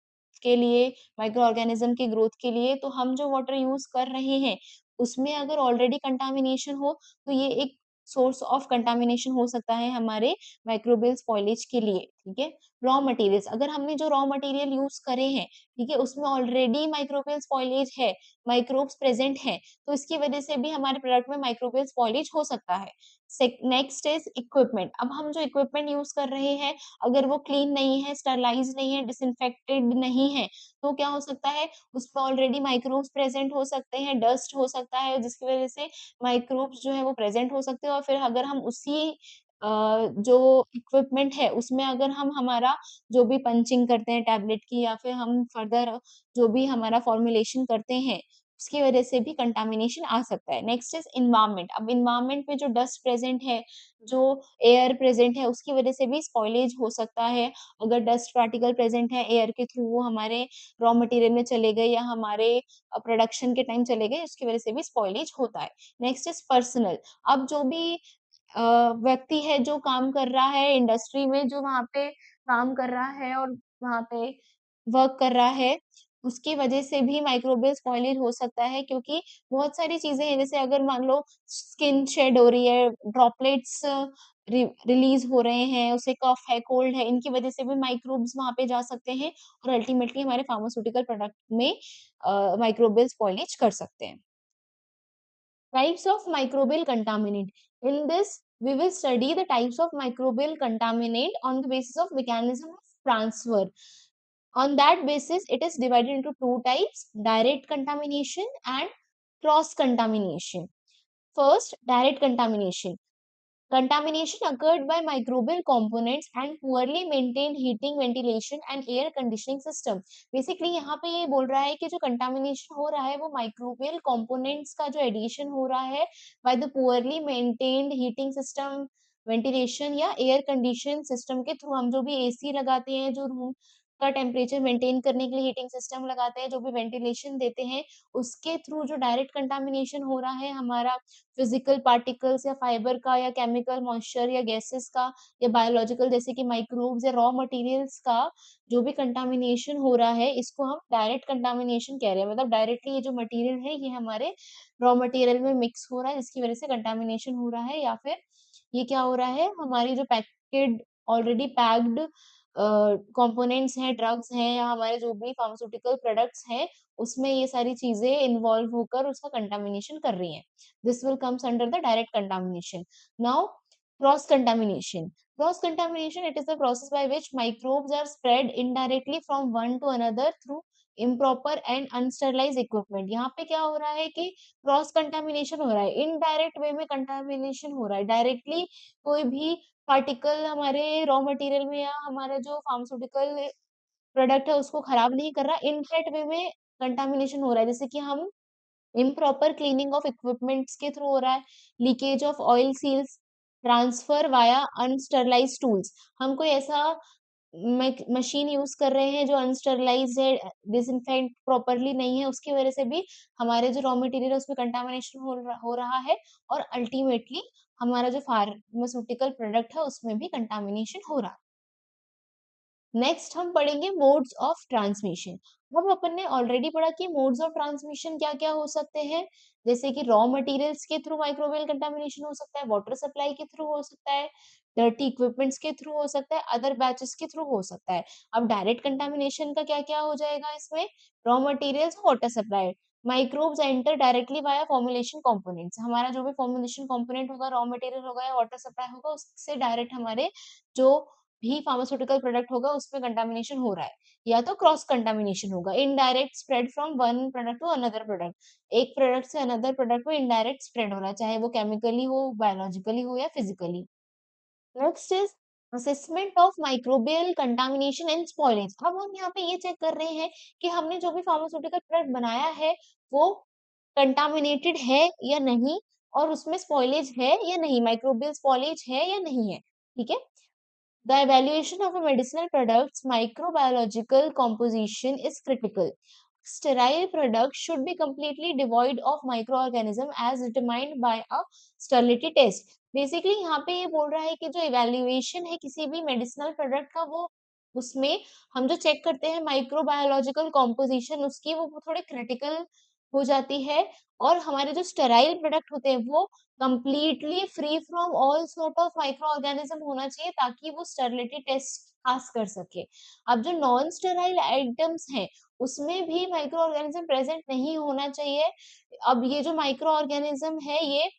के लिए, माइक्रो ऑर्गेनिज्म के ग्रोथ के लिए। तो हम जो वाटर यूज कर रहे हैं उसमें अगर ऑलरेडी कंटामिनेशन हो तो ये एक सोर्स ऑफ कंटामिनेशन हो सकता है हमारे माइक्रोबियल स्पॉइलेज के लिए। ठीक है, रॉ मटेरियल्स, अगर हमने जो रॉ मटेरियल यूज करे हैं, ठीक है, उसमें ऑलरेडी माइक्रोबियल स्पॉइलेज है, माइक्रोब्स प्रेजेंट हैं, तो इसकी वजह से भी हमारे प्रोडक्ट में माइक्रोबियल स्पॉइलेज हो सकता है। Next is equipment. अब हम जो इक्विपमेंट यूज कर रहे हैं अगर वो क्लीन नहीं है, स्टरलाइज नहीं है, डिसइंफेक्टेड नहीं है, तो क्या हो सकता है, उसमें ऑलरेडी माइक्रोब्स प्रेजेंट हो सकते हैं, डस्ट हो सकता है, जिसकी वजह से माइक्रोब्स जो है वो प्रेजेंट हो सकते हैं। और फिर अगर हम उसी जो इक्विपमेंट है उसमें अगर हम हमारा जो भी पंचिंग करते हैं टैबलेट की, या फिर हम फर्दर जो भी हमारा फॉर्मुलेशन करते हैं, उसकी वजह से भी कंटामिनेशन आ सकता है। Next is environment. अब इन्वायरमेंट में जो डस्ट प्रेजेंट है, जो एयर प्रेजेंट है, उसकी वजह से भी स्पॉइलेज हो सकता है। अगर डस्ट पार्टिकल प्रेजेंट है एयर के थ्रू, वो हमारे रॉ मटेरियल में चले गए या हमारे प्रोडक्शन के टाइम चले गए, उसकी वजह से भी स्पॉइलेज होता है। Next is personal. अब जो भी व्यक्ति है जो काम कर रहा है इंडस्ट्री में, जो वहां पे काम कर रहा है और वहां पे वर्क कर रहा है, उसकी वजह से भी माइक्रोबियल स्पॉइलेज हो सकता है, क्योंकि बहुत सारी चीजें हैं, जैसे अगर मान लो स्किन शेड हो रही है, ड्रॉपलेट्स रिलीज हो रहे हैं, उसे कफ है, कोल्ड है, इनकी वजह से भी माइक्रोब्स वहां पे जा सकते हैं और अल्टीमेटली हमारे फार्मास्यूटिकल प्रोडक्ट में माइक्रोबियल स्पॉइलेज कर सकते हैं। Types of microbial contaminant. In this, we will study the types of microbial contaminant on the basis of mechanism of transfer. On that basis, it is divided into two types: direct contamination and cross contamination. First, direct contamination. Contamination occurred by microbial components and poorly maintained heating, ventilation and air conditioning system. Basically यहाँ पे ये बोल रहा है कि जो contamination हो रहा है वो microbial components का जो addition हो रहा है by the poorly maintained heating system, ventilation या air condition system के थ्रू। हम जो भी AC लगाते हैं, जो रूम का टेम्परेचर मेंटेन करने के लिए हीटिंग सिस्टम लगाते हैं, जो भी वेंटिलेशन देते हैं, उसके थ्रू जो डायरेक्ट कंटामिनेशन हो रहा है हमारा फिजिकल पार्टिकल्स या फाइबर का या केमिकल मॉइस्चर या गैसेस का या बायोलॉजिकल जैसे कि माइक्रोब्स या रॉ मटेरियल्स का जो भी कंटामिनेशन हो रहा है, इसको हम डायरेक्ट कंटामिनेशन कह रहे हैं। मतलब डायरेक्टली ये जो मटेरियल है ये हमारे रॉ मटेरियल में मिक्स हो रहा है, जिसकी वजह से कंटामिनेशन हो रहा है। या फिर ये क्या हो रहा है, हमारी जो पैकेड ऑलरेडी पैक्ड कंपोनेंट्स हैं, ड्रग्स हैं या हमारे जो भी फार्मास्यूटिकल प्रोडक्ट्स हैं, उसमें ये सारी चीजें इन्वॉल्व होकर उसका कंटामिनेशन कर रही हैं। This will comes under the direct contamination. Now, cross contamination. Cross contamination, it is the process by which microbes are spread indirectly from one to another through improper and unsterilized equipment. यहाँ पे क्या हो रहा है कि cross contamination हो रहा है, इनडायरेक्ट वे में कंटामिनेशन हो रहा है। डायरेक्टली कोई भी पार्टिकल हमारे रॉ मटेरियल में या हमारा जो फार्मास्यूटिकल प्रोडक्ट है उसको खराब नहीं कर रहा, इनडायरेक्ट वे में कंटामिनेशन हो रहा है। जैसे कि हम improper cleaning of equipments के थ्रू हो रहा है, leakage of oil seals, transfer via unsterilised tools. हम कोई ऐसा मशीन यूज कर रहे हैं जो अनस्टरलाइज्ड है, डिसइंफेक्ट प्रॉपरली नहीं है, उसकी वजह से भी हमारे जो रॉ मटेरियल है उसमें कंटामिनेशन हो रहा है और अल्टीमेटली हमारा जो फार्मास्यूटिकल प्रोडक्ट है उसमें भी कंटामिनेशन हो रहा है। नेक्स्ट हम पढ़ेंगे मोड्स ऑफ ट्रांसमिशन। अब अपन ने ऑलरेडी पढ़ा कि मोड्स ऑफ ट्रांसमिशन क्या क्या हो सकते हैं, जैसे कि रॉ मटेरियल्स के थ्रू माइक्रोबियल कंटामिनेशन हो सकता है, वाटर सप्लाई के थ्रू हो सकता है, डर्टी इक्विपमेंट्स के थ्रू हो सकता है, अदर बैचेस के थ्रू हो सकता है। अब डायरेक्ट कंटामिनेशन का क्या क्या हो जाएगा इसमें, raw materials, water supply. Microbes enter directly via formulation components. हमारा जो भी फॉर्मुलेशन कंपोनेंट होगा, रॉ मटेरियल होगा या वाटर सप्लाई होगा, उससे डायरेक्ट हमारे जो भी फार्मास्यूटिकल प्रोडक्ट होगा उसमें कंटामिनेशन हो रहा है। या तो क्रॉस कंटामिनेशन होगा, indirect spread from one product to another product. एक प्रोडक्ट से अनदर प्रोडक्ट में इनडायरेक्ट स्प्रेड हो रहा है, चाहे वो केमिकली हो, बायोलॉजिकली हो या physically. Next is assessment of microbial contamination and spoilage. अब हम यहाँ पे ये चेक कर रहे हैं कि हमने जो भी फार्मास्यूटिकल प्रोडक्ट बनाया है वो कंटामिनेटेड है या नहीं, और उसमें स्पॉइलेज है या नहीं, माइक्रोबियल स्पॉइलेज है या नहीं है, ठीक है। The evaluation of a medicinal product's microbiological composition is critical. Sterile products should be completely devoid of microorganism as determined by a sterility test. Basically यहाँ पे ये बोल रहा है कि जो evaluation है किसी भी medicinal product का, वो उसमें हम जो चेक करते हैं माइक्रोबायोलॉजिकल कॉम्पोजिशन उसकी, वो थोड़े क्रिटिकल हो जाती है। और हमारे जो स्टेराइल प्रोडक्ट होते हैं वो completely free from all sort of micro organism होना चाहिए, ताकि वो स्टेरिलिटी टेस्ट पास कर सके। अब जो नॉन स्टेराइल आइटम्स हैं उसमें भी माइक्रो ऑर्गेनिज्म प्रेजेंट नहीं होना चाहिए। अब ये जो माइक्रो ऑर्गेनिज्म है ये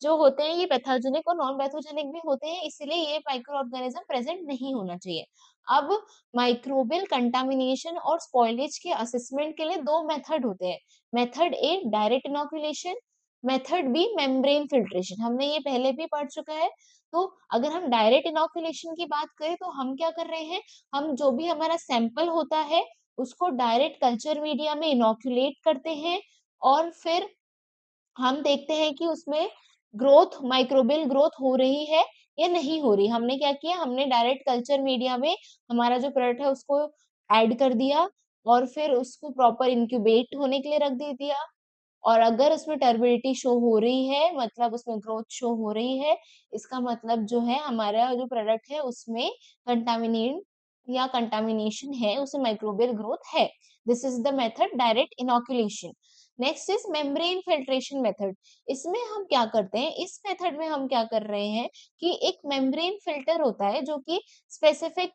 जो होते हैं ये पैथोजेनिक और नॉन पैथोजेनिक भी होते हैं, इसलिए ये माइक्रो ऑर्गेनिज्म प्रेजेंट नहीं होना चाहिए। अब माइक्रोबियल कंटामिनेशन और स्पॉइलेज के असेसमेंट के लिए दो मेथड होते हैं। Method A direct inoculation, method B membrane filtration. हमने ये पहले भी पढ़ चुका है। तो अगर हम डायरेक्ट इनोकुलेशन की बात करें तो हम क्या कर रहे हैं, हम जो भी हमारा सैंपल होता है उसको डायरेक्ट कल्चर मीडिया में इनोकुलेट करते हैं, और फिर हम देखते हैं कि उसमें ग्रोथ, माइक्रोबियल ग्रोथ हो रही है या नहीं हो रही। हमने क्या किया, हमने डायरेक्ट कल्चर मीडिया में हमारा जो प्रोडक्ट है उसको ऐड कर दिया, और फिर उसको प्रॉपर इंक्यूबेट होने के लिए रख दे दिया। और अगर उसमें टर्बिडिटी शो हो रही है, मतलब उसमें ग्रोथ शो हो रही है, इसका मतलब जो है हमारा जो प्रोडक्ट है उसमें कंटामिनेट या कंटामिनेशन है, उसमें माइक्रोबियल ग्रोथ है। This is the method direct inoculation. Next is membrane filtration method. इसमें हम क्या करते हैं, इस मेथड में हम क्या कर रहे हैं कि एक मेम्ब्रेन फिल्टर होता है जो कि स्पेसिफिक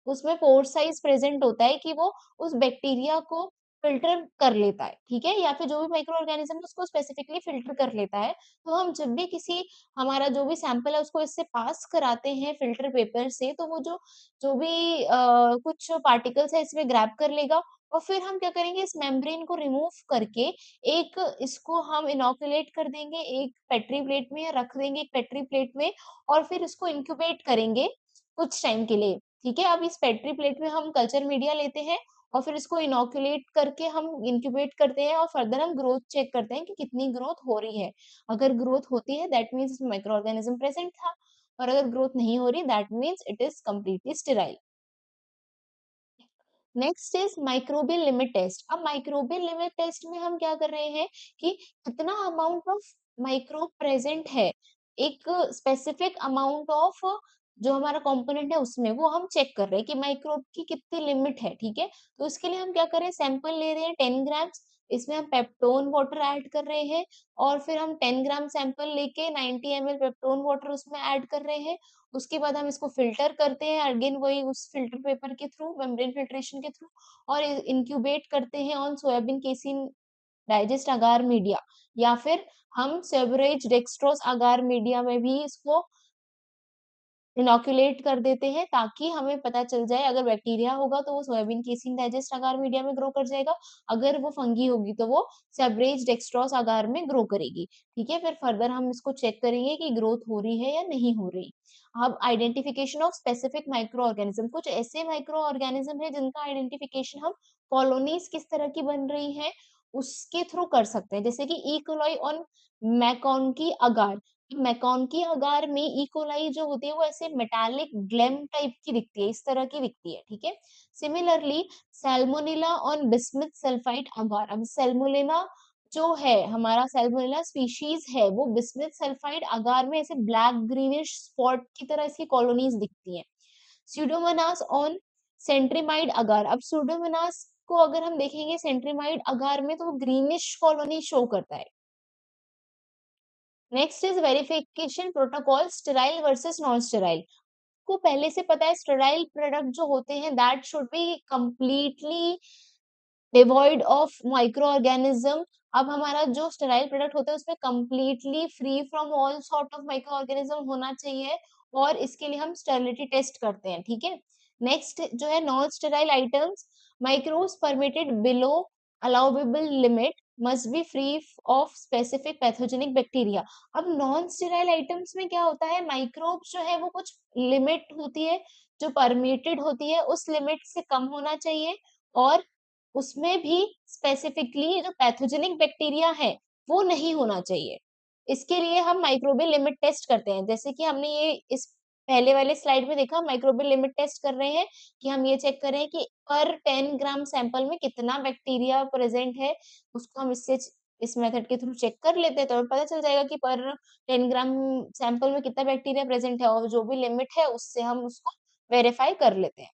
उसमें पोर साइज प्रेजेंट होता है कि वो उस बैक्टीरिया को फिल्टर कर लेता है, ठीक है, या फिर जो भी माइक्रो ऑर्गेनिज्म है उसको स्पेसिफिकली फिल्टर कर लेता है। तो हम जब भी किसी हमारा जो भी सैंपल है उसको इससे पास कराते हैं फिल्टर पेपर से, तो वो जो जो भी कुछ पार्टिकल्स है इसमें ग्रैब कर लेगा, और फिर हम क्या करेंगे, इस मेम्ब्रेन को रिमूव करके एक इसको हम इनोकुलेट कर देंगे एक पेट्री प्लेट में, या रख देंगे एक पेट्री प्लेट में, और फिर इसको इंक्यूबेट करेंगे कुछ टाइम के लिए, ठीक है। अब इस पेट्री प्लेट में हम कल्चर मीडिया लेते हैं और फिर इसको इनोकुलेट करके हम इंक्यूबेट करते हैं, और फर्दर हम ग्रोथ चेक करते हैं कि कितनी ग्रोथ हो रही है। अगर ग्रोथ होती है दैट मीन्स इसमें माइक्रो ऑर्गेनिज्म प्रेजेंट था, और अगर ग्रोथ नहीं हो रही that means it is completely sterile. Next is microbial limit test. अब माइक्रोबियल लिमिट टेस्ट में हम क्या कर रहे हैं कि कितना अमाउंट ऑफ माइक्रो प्रेजेंट है, एक स्पेसिफिक अमाउंट ऑफ जो हमारा कंपोनेंट है उसमें, वो हम चेक कर रहे हैं कि माइक्रोब की कितनी लिमिट है, ठीक है। तो इसके लिए हम क्या कर रहे हैं, सैंपल ले रहे हैं 10 ग्राम्स, इसमें हम पेप्टोन वाटर ऐड कर रहे हैं, और फिर हम 10 ग्राम सैंपल लेके 90 ml पेप्टोन वाटर उसमें ऐड कर रहे हैं। उसके बाद हम इसको फिल्टर करते हैं अगेन वही उस फिल्टर पेपर के थ्रू, मेम्ब्रेन फिल्ट्रेशन के थ्रू, और इंक्यूबेट करते हैं on soybean casein digest agar media, या फिर हम सेवरेज डेक्सट्रोस अगार मीडिया में भी इसको इनोकुलेट कर देते हैं, ताकि हमें पता चल जाए अगर बैक्टीरिया होगा तो वो सोयाबीन केसिन डाइजेस्ट अगार मीडिया में ग्रो कर जाएगा, अगर वो फंगी होगी तो वो सेवरेज डेक्सट्रोस अगार में ग्रो करेगी, ठीक है। फिर फर्दर हम इसको चेक करेंगे कि ग्रोथ हो रही है या नहीं हो रही। अब identification of specific micro organism, कुछ ऐसे माइक्रो ऑर्गेनिज्म है जिनका आइडेंटिफिकेशन हम कॉलोनीज किस तरह की बन रही है उसके थ्रू कर सकते हैं, जैसे कि ई कोलाई ऑन मैकॉन्की अगार। मैकॉन्की अगार में ई कोलाई जो होती है वो ऐसे मेटालिक ग्लेम टाइप की दिखती है, इस तरह की दिखती है, ठीक है। Similarly salmonella on bismuth sulphide agar. अब सैल्मोनेला जो है हमारा सैल्मोनेला स्पीशीज है वो बिस्मुथ सल्फाइड अगार में ऐसे ब्लैक ग्रीनिश स्पॉट की तरह इसकी कॉलोनीज दिखती हैं। स्यूडोमोनास ऑन सेंट्रीमाइड अगार। अब स्यूडोमोनास को अगर हम देखेंगे सेंट्रीमाइड अगार में तो वो ग्रीनिश कॉलोनी शो करता है। Next is verification protocol sterile versus non sterile. को पहले से पता है स्टेराइल प्रोडक्ट जो होते हैं that should be completely devoid of micro organism. अब हमारा जो स्टेराइल प्रोडक्ट होता है उसमें completely free from all sort of micro organism होना चाहिए, और इसके लिए हम स्टेरिलिटी टेस्ट करते हैं, ठीक है। नेक्स्ट जो है non sterile items, microbes permitted below allowable limit. must be free of specific pathogenic bacteria. अब नॉन स्टेराइल आइटम्स में क्या होता है, माइक्रोब्स जो है वो कुछ लिमिट होती है जो परमिटेड होती है, उस लिमिट से कम होना चाहिए, और उसमें भी स्पेसिफिकली जो पैथोजेनिक बैक्टीरिया है वो नहीं होना चाहिए। इसके लिए हम माइक्रोबियल लिमिट टेस्ट करते हैं, जैसे कि हमने ये इस पहले वाले स्लाइड में देखा, माइक्रोबियल लिमिट टेस्ट कर रहे हैं कि हम ये चेक करें कि पर 10 ग्राम सैंपल में कितना बैक्टीरिया प्रेजेंट है, उसको हम इस मेथड के थ्रू चेक कर लेते हैं, तो हमें पता चल जाएगा कि पर 10 ग्राम सैंपल में कितना बैक्टीरिया प्रेजेंट है, और जो भी लिमिट है उससे हम उसको वेरीफाई कर लेते हैं।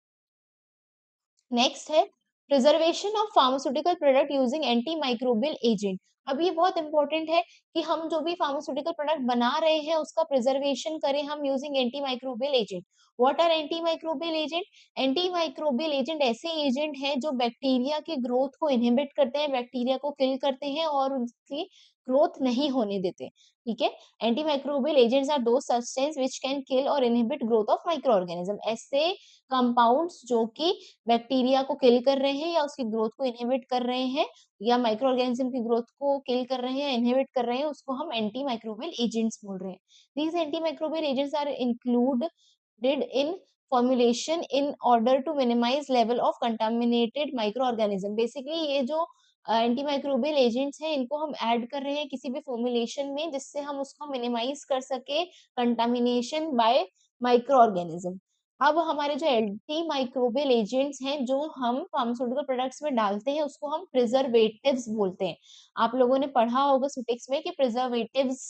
नेक्स्ट है preservation of pharmaceutical product using antimicrobial agent. अब ये बहुत इंपॉर्टेंट है कि हम जो भी फार्मास्यूटिकल प्रोडक्ट बना रहे हैं उसका प्रिजर्वेशन करें हम using antimicrobial agent. What are antimicrobial agent? Antimicrobial agent ऐसे एजेंट हैं जो बैक्टीरिया की ग्रोथ को इनहिबिट करते हैं, बैक्टीरिया को किल करते हैं और उसकी ग्रोथ नहीं होने देते। ठीक है, एंटी माइक्रोबियल एजेंट्स आर दो सब्सटेंस व्हिच कैन किल और inhibit growth of micro organism. ऐसे कंपाउंड्स जो कि बैक्टीरिया को किल कर रहे हैं या उसकी ग्रोथ को इनहिबिट कर रहे हैं, या माइक्रो ऑर्गेनिज्म की ग्रोथ को किल कर रहे हैं या इनहिबिट कर रहे हैं, उसको हम एंटी माइक्रोबियल एजेंट्स बोल रहे हैं। These antimicrobial agents are included in formulation in order to minimize level of contaminated microorganism। बेसिकली ये जो एंटी माइक्रोबियल एजेंट्स हैं इनको हम ऐड कर रहे हैं किसी भी फॉर्मुलेशन में जिससे हम उसको मिनिमाइज कर सके कंटामिनेशन बाय माइक्रो ऑर्गेनिज्म। अब हमारे जो एंटी माइक्रोबियल एजेंट्स हैं जो हम फार्मास्यूटिकल प्रोडक्ट्स में डालते हैं उसको हम प्रिजर्वेटिव्स बोलते हैं। आप लोगों ने पढ़ा होगा सुटेक्स में कि प्रिजर्वेटिव्स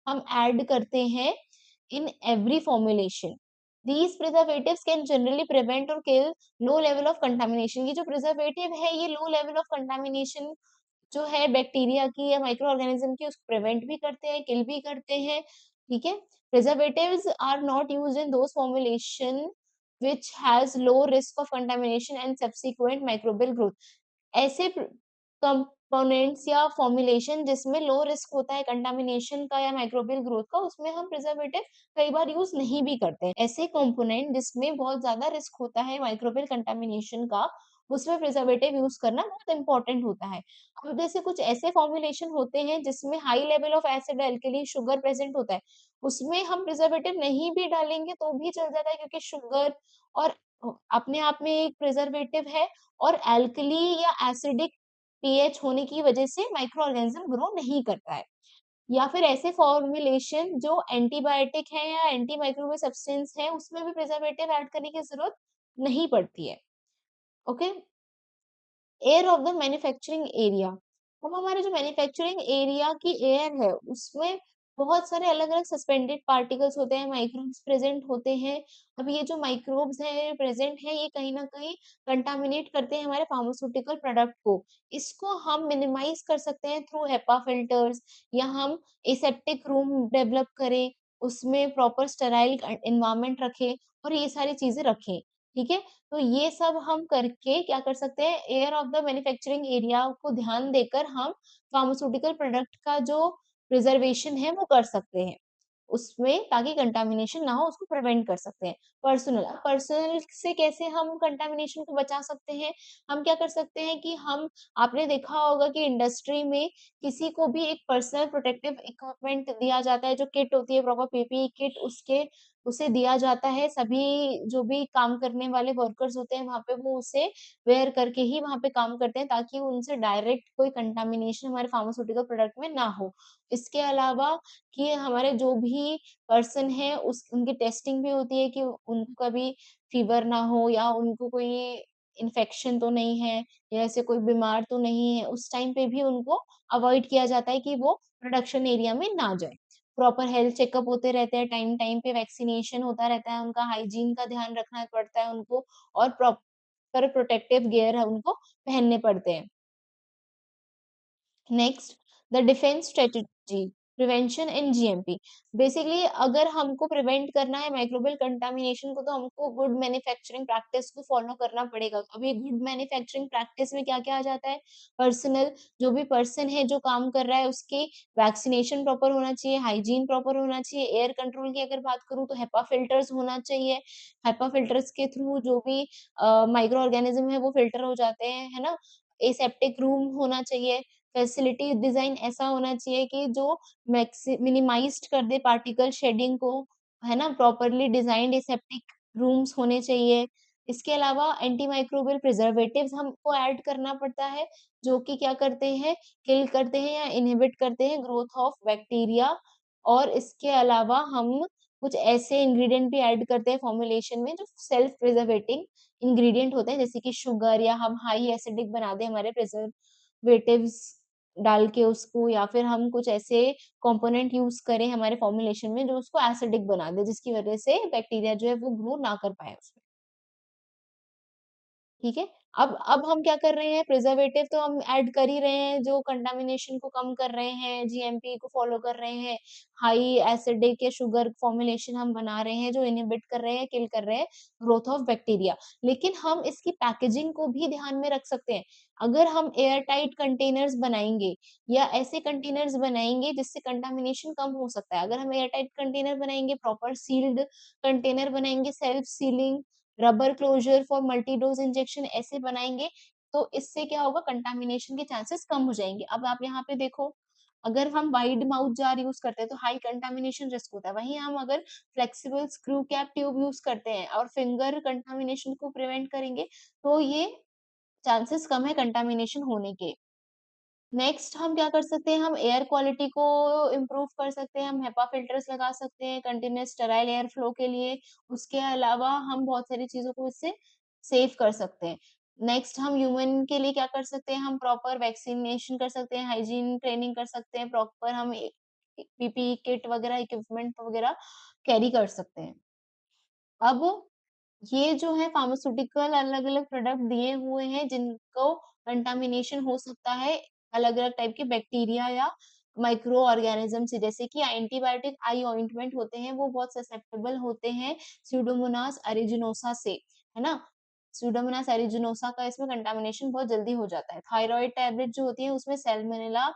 हम ऐड करते हैं in every formulation. These preservatives can generally prevent or kill low level of contamination। ये जो preservative है ये low level of contamination जो है बैक्टीरिया की या माइक्रो ऑर्गेनिज्म की उसको प्रिवेंट भी करते हैं, किल भी करते हैं। ठीक है, preservatives are not used in those formulation which has low risk of contamination and subsequent microbial growth। ऐसे कंपोनेंट्स या फॉर्मुलेशन जिसमें लो रिस्क होता है कंटामिनेशन का या माइक्रोबियल ग्रोथ का, उसमें हम प्रिजर्वेटिव कई बार यूज नहीं भी करते हैं। ऐसे कंपोनेंट जिसमें बहुत ज्यादा रिस्क होता है माइक्रोबियल कंटामिनेशन का, उसमें प्रिजर्वेटिव यूज करना बहुत इंपॉर्टेंट होता है। अब जैसे कुछ ऐसे फॉर्मुलेशन होते हैं जिसमें high level of acid alkali sugar present होता है, उसमें हम प्रिजर्वेटिव नहीं भी डालेंगे तो भी चल जाता है, क्योंकि शुगर और अपने आप में एक प्रिजर्वेटिव है, और एल्कली या एसिडिक पीएच होने की वजह से माइक्रो ऑर्गेनिज्म ग्रो नहीं करता है। या फिर ऐसे फॉर्मुलेशन जो एंटीबायोटिक है या एंटी माइक्रोबियल सब्सटेंस है उसमें भी प्रिजर्वेटिव ऐड करने की जरूरत नहीं पड़ती है। Okay, air of the manufacturing area. अब हमारे जो मैन्युफैक्चरिंग एरिया की एयर है उसमें बहुत सारे अलग अलग सस्पेंडेड पार्टिकल्स होते हैं, माइक्रोब्स प्रेजेंट होते हैं। अब ये जो माइक्रोब्स हैं प्रेजेंट है ये कहीं ना कहीं कंटामिनेट करते हैं हमारे फार्मास्यूटिकल प्रोडक्ट को। इसको हम मिनिमाइज कर सकते हैं थ्रू हेपा फिल्टर्स, या हम एसेप्टिक रूम डेवलप करें, उसमें प्रॉपर स्टेराइल एनवायरनमेंट रखें और ये सारी चीजें रखें। ठीक है, तो ये सब हम करके क्या कर सकते हैं, air of the manufacturing area को ध्यान देकर हम फार्मास्यूटिकल प्रोडक्ट का जो प्रिजर्वेशन है वो कर सकते हैं उसमें, ताकि कंटामिनेशन ना हो उसको प्रिवेंट कर सकते हैं। पर्सनल, पर्सनल से कैसे हम कंटामिनेशन को बचा सकते हैं, हम क्या कर सकते हैं कि हम, आपने देखा होगा कि इंडस्ट्री में किसी को भी एक पर्सनल प्रोटेक्टिव इक्विपमेंट दिया जाता है, जो किट होती है प्रॉपर पीपीई किट, उसके उसे दिया जाता है। सभी जो भी काम करने वाले वर्कर्स होते हैं वहां पे वो उसे वेयर करके ही वहां पे काम करते हैं, ताकि उनसे डायरेक्ट कोई कंटामिनेशन हमारे फार्मास्यूटिकल प्रोडक्ट में ना हो। इसके अलावा कि हमारे जो भी पर्सन है उस उनकी टेस्टिंग भी होती है कि उनको कभी फीवर ना हो या उनको कोई इन्फेक्शन तो नहीं है या ऐसे कोई बीमार तो नहीं है, उस टाइम पे भी उनको अवॉइड किया जाता है कि वो प्रोडक्शन एरिया में ना जाए। प्रॉपर हेल्थ चेकअप होते रहते हैं, टाइम टाइम पे वैक्सीनेशन होता रहता है, उनका हाइजीन का ध्यान रखना पड़ता है उनको, और प्रॉपर प्रोटेक्टिव गियर है उनको पहनने पड़ते हैं। Next, the defence strategy, prevention in GMP. Basically अगर हमको प्रिवेंट करना है माइक्रोबियल कंटामिनेशन को, तो हमको गुड मैन्युफैक्चरिंग प्रैक्टिस को फॉलो करना पड़ेगा। अभी गुड मैन्युफैक्चरिंग प्रैक्टिस में क्या क्या आ जाता है, पर्सनल, जो भी पर्सन है जो काम कर रहा है उसकी वैक्सीनेशन प्रॉपर होना चाहिए, हाइजीन प्रॉपर होना चाहिए। एयर कंट्रोल की अगर बात करूँ तो हेपा फिल्टर्स होना चाहिए, हेपा फिल्टर्स के थ्रू जो भी माइक्रो ऑर्गेनिज्म है वो फिल्टर हो जाते हैं, है ना। एसेप्टिक रूम होना चाहिए, फैसिलिटी डिजाइन ऐसा होना चाहिए कि जो मिनिमाइज्ड कर दे पार्टिकल शेडिंग को, है ना, प्रॉपरली डिजाइंड एसेप्टिक रूम्स होने चाहिए। इसके अलावा एंटी माइक्रोबियल प्रिजर्वेटिव्स हमको ऐड करना पड़ता है, जो कि क्या करते हैं, किल करते हैं या इनहिबिट करते हैं ग्रोथ ऑफ बैक्टीरिया। और इसके अलावा हम कुछ ऐसे इंग्रेडिएंट भी ऐड करते हैं फॉर्मुलेशन में जो सेल्फ प्रिजर्वेटिंग इंग्रेडिएंट होते हैं, जैसे कि शुगर, या हम हाई एसिडिक बना दें हमारे प्रिजर्वेटिव्स डाल के उसको, या फिर हम कुछ ऐसे कंपोनेंट यूज करें हमारे फॉर्मुलेशन में जो उसको एसिडिक बना दे, जिसकी वजह से बैक्टीरिया जो है वो ग्रो ना कर पाए उसमें। ठीक है। अब हम क्या कर रहे हैं, प्रिजर्वेटिव तो हम ऐड कर ही रहे हैं जो कंटामिनेशन को कम कर रहे हैं, जीएमपी को फॉलो कर रहे हैं, हाई एसिडिक या शुगर फॉर्मुलेशन हम बना रहे हैं जो इनहिबिट कर रहे हैं, किल कर रहे हैं ग्रोथ ऑफ बैक्टीरिया। लेकिन हम इसकी पैकेजिंग को भी ध्यान में रख सकते हैं। अगर हम एयर टाइट कंटेनर्स बनाएंगे या ऐसे कंटेनर्स बनाएंगे जिससे कंटामिनेशन कम हो सकता है, अगर हम एयर टाइट कंटेनर बनाएंगे, प्रॉपर सील्ड कंटेनर बनाएंगे, self sealing, rubber closure for multi dose injection ऐसे बनाएंगे, तो इससे क्या होगा, कंटामिनेशन के चांसेस कम हो जाएंगे। अब आप यहाँ पे देखो, अगर हम वाइड माउथ जार यूज करते हैं तो हाई कंटामिनेशन रिस्क होता है, वहीं हम अगर flexible screw cap tube use करते हैं और फिंगर कंटामिनेशन को प्रिवेंट करेंगे, तो ये चांसेस कम है कंटामिनेशन होने के। नेक्स्ट हम क्या कर सकते हैं, हम एयर क्वालिटी को इम्प्रूव कर सकते हैं, हम हेपा फिल्टर्स लगा सकते हैं कंटिन्यूस स्टेराइल एयर फ्लो के लिए। उसके अलावा हम बहुत सारी चीजों को इससे सेव कर सकते हैं। नेक्स्ट हम ह्यूमन के लिए क्या कर सकते हैं, हम प्रॉपर वैक्सीनेशन कर सकते हैं, हाइजीन ट्रेनिंग कर सकते हैं, प्रॉपर हम पीपीई किट वगैरह इक्विपमेंट वगैरह कैरी कर सकते हैं। अब ये जो है फार्मास्यूटिकल अलग-अलग प्रोडक्ट दिए हुए हैं जिनको कंटामिनेशन हो सकता है अलग-अलग टाइप के बैक्टीरिया या माइक्रो ऑर्गेनिज्म से, जैसे कि एंटीबायोटिक आई ऑइंटमेंट होते हैं वो बहुत ससेप्टेबल होते हैं स्यूडोमोनास एरिजिनोसा से, है ना। स्यूडोमोनास एरिजिनोसा का इसमें कंटामिनेशन बहुत जल्दी हो जाता है। थायराइड टैबलेट जो होती है उसमें सैल्मोनेला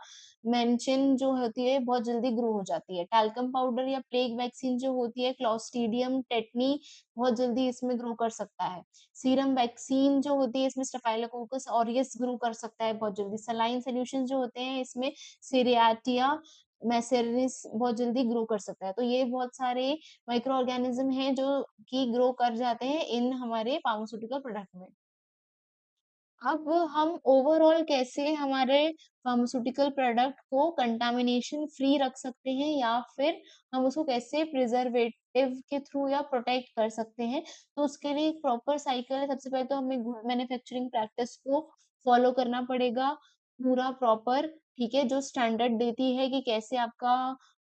मेंशन जो होती है बहुत जल्दी ग्रो हो जाती है। टैल्कम पाउडर या प्लेग वैक्सीन जो होती है, क्लॉस्ट्रीडियम टेटनी बहुत जल्दी इसमें ग्रो कर सकता है। सीरम वैक्सीन जो होती है इसमें स्टेफाइलोकोकस ऑरियस ग्रो कर सकता है बहुत जल्दी। सलाइन सॉल्यूशन जो होते हैं इसमें सीरियाटिया मैसेरिस बहुत जल्दी ग्रो कर सकता है। तो ये बहुत सारे माइक्रो ऑर्गेनिज्म हैं जो कि ग्रो कर जाते हैं इन हमारे फार्मास्यूटिकल प्रोडक्ट में। अब हम ओवरऑल कैसे हमारे फार्मास्यूटिकल प्रोडक्ट को कंटामिनेशन फ्री रख सकते हैं, या फिर हम उसको कैसे प्रिजर्वेटिव के थ्रू या प्रोटेक्ट कर सकते हैं, तो उसके लिए एक प्रॉपर साइकिल है। सबसे पहले तो हमें गुड मैन्युफैक्चरिंग प्रैक्टिस को फॉलो करना पड़ेगा पूरा प्रॉपर, ठीक है, जो स्टैंडर्ड देती है कि कैसे आपका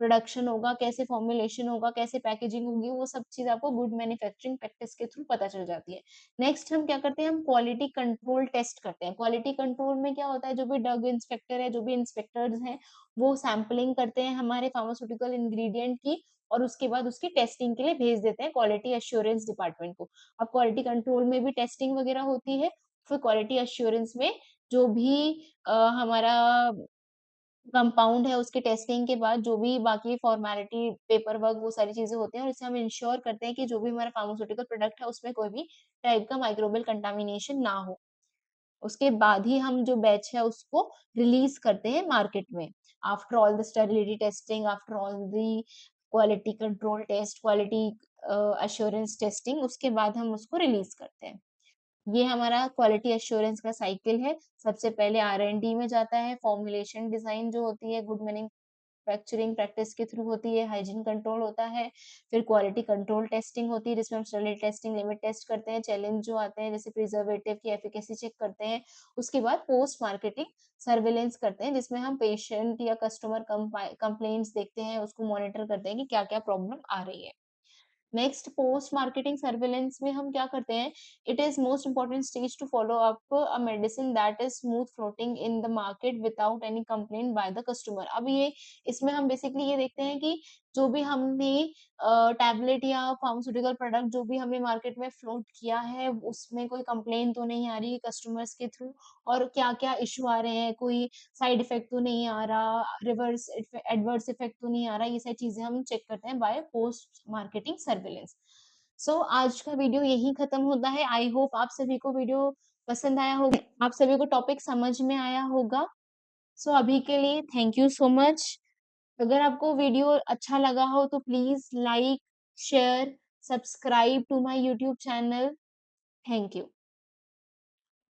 प्रोडक्शन होगा, कैसे फॉर्मुलेशन होगा, कैसे पैकेजिंग होगी, वो सब चीज आपको गुड मैन्युफैक्चरिंग प्रैक्टिस के थ्रू पता चल जाती है। नेक्स्ट हम क्या करते हैं, हम क्वालिटी कंट्रोल टेस्ट करते हैं। क्वालिटी कंट्रोल में क्या होता है, जो भी ड्रग इंस्पेक्टर है, जो भी इंस्पेक्टर्स हैं, वो सैंपलिंग करते हैं हमारे फार्मास्यूटिकल इंग्रेडिएंट की, और उसके बाद उसकी टेस्टिंग के लिए भेज देते हैं क्वालिटी एश्योरेंस डिपार्टमेंट को। अब क्वालिटी कंट्रोल में भी टेस्टिंग वगैरह होती है, फिर क्वालिटी एश्योरेंस में जो भी हमारा कंपाउंड है उसके टेस्टिंग के बाद जो भी बाकी फॉर्मेलिटी पेपर वर्क वो सारी चीजें होती हैं, और इससे हम इंश्योर करते हैं कि जो भी हमारा फार्मास्यूटिकल प्रोडक्ट है उसमें कोई भी टाइप का माइक्रोबियल कंटामिनेशन ना हो। उसके बाद ही हम जो बैच है उसको रिलीज करते हैं मार्केट में, after all the sterility testing, after all the quality control test, quality assurance testing, उसके बाद हम उसको रिलीज करते हैं। ये हमारा क्वालिटी एश्योरेंस का साइकिल है। सबसे पहले R&D में जाता है, फॉर्मुलेशन डिजाइन जो होती है गुड मैन्युफैक्चरिंग प्रैक्टिस के थ्रू होती है, हाइजीन कंट्रोल होता है, फिर क्वालिटी कंट्रोल टेस्टिंग होती है जिसमें हम स्टेरिलिटी टेस्टिंग, लिमिट टेस्ट करते हैं, चैलेंज जो आते हैं जैसे प्रिजर्वेटिव की एफिकेसी चेक करते हैं। उसके बाद पोस्ट मार्केटिंग सर्वेलेंस करते हैं जिसमें हम पेशेंट या कस्टमर कंप्लेंट्स देखते हैं, उसको मॉनिटर करते हैं कि क्या क्या प्रॉब्लम आ रही है। नेक्स्ट पोस्ट मार्केटिंग सर्वेलेंस में हम क्या करते हैं, it is most important stage to follow up a medicine that is smooth floating in the market without any complaint by the customer. अब ये इसमें हम बेसिकली ये देखते हैं कि जो भी हमने टैबलेट या फार्मास्यूटिकल प्रोडक्ट जो भी हमने मार्केट में फ्लोट किया है उसमें कोई कंप्लेंट तो नहीं आ रही कस्टमर्स के थ्रू, और क्या क्या इशू आ रहे हैं, कोई साइड इफेक्ट तो नहीं आ रहा, रिवर्स एडवर्स इफेक्ट तो नहीं आ रहा, ये सारी चीजें हम चेक करते हैं बाय पोस्ट मार्केटिंग सर्विलेंस। सो आज का वीडियो यही खत्म होता है। आई होप आप सभी को वीडियो पसंद आया होगा, आप सभी को टॉपिक समझ में आया होगा। सो अभी के लिए थैंक यू सो मच। अगर आपको वीडियो अच्छा लगा हो तो please like, share, subscribe to my YouTube channel. Thank you.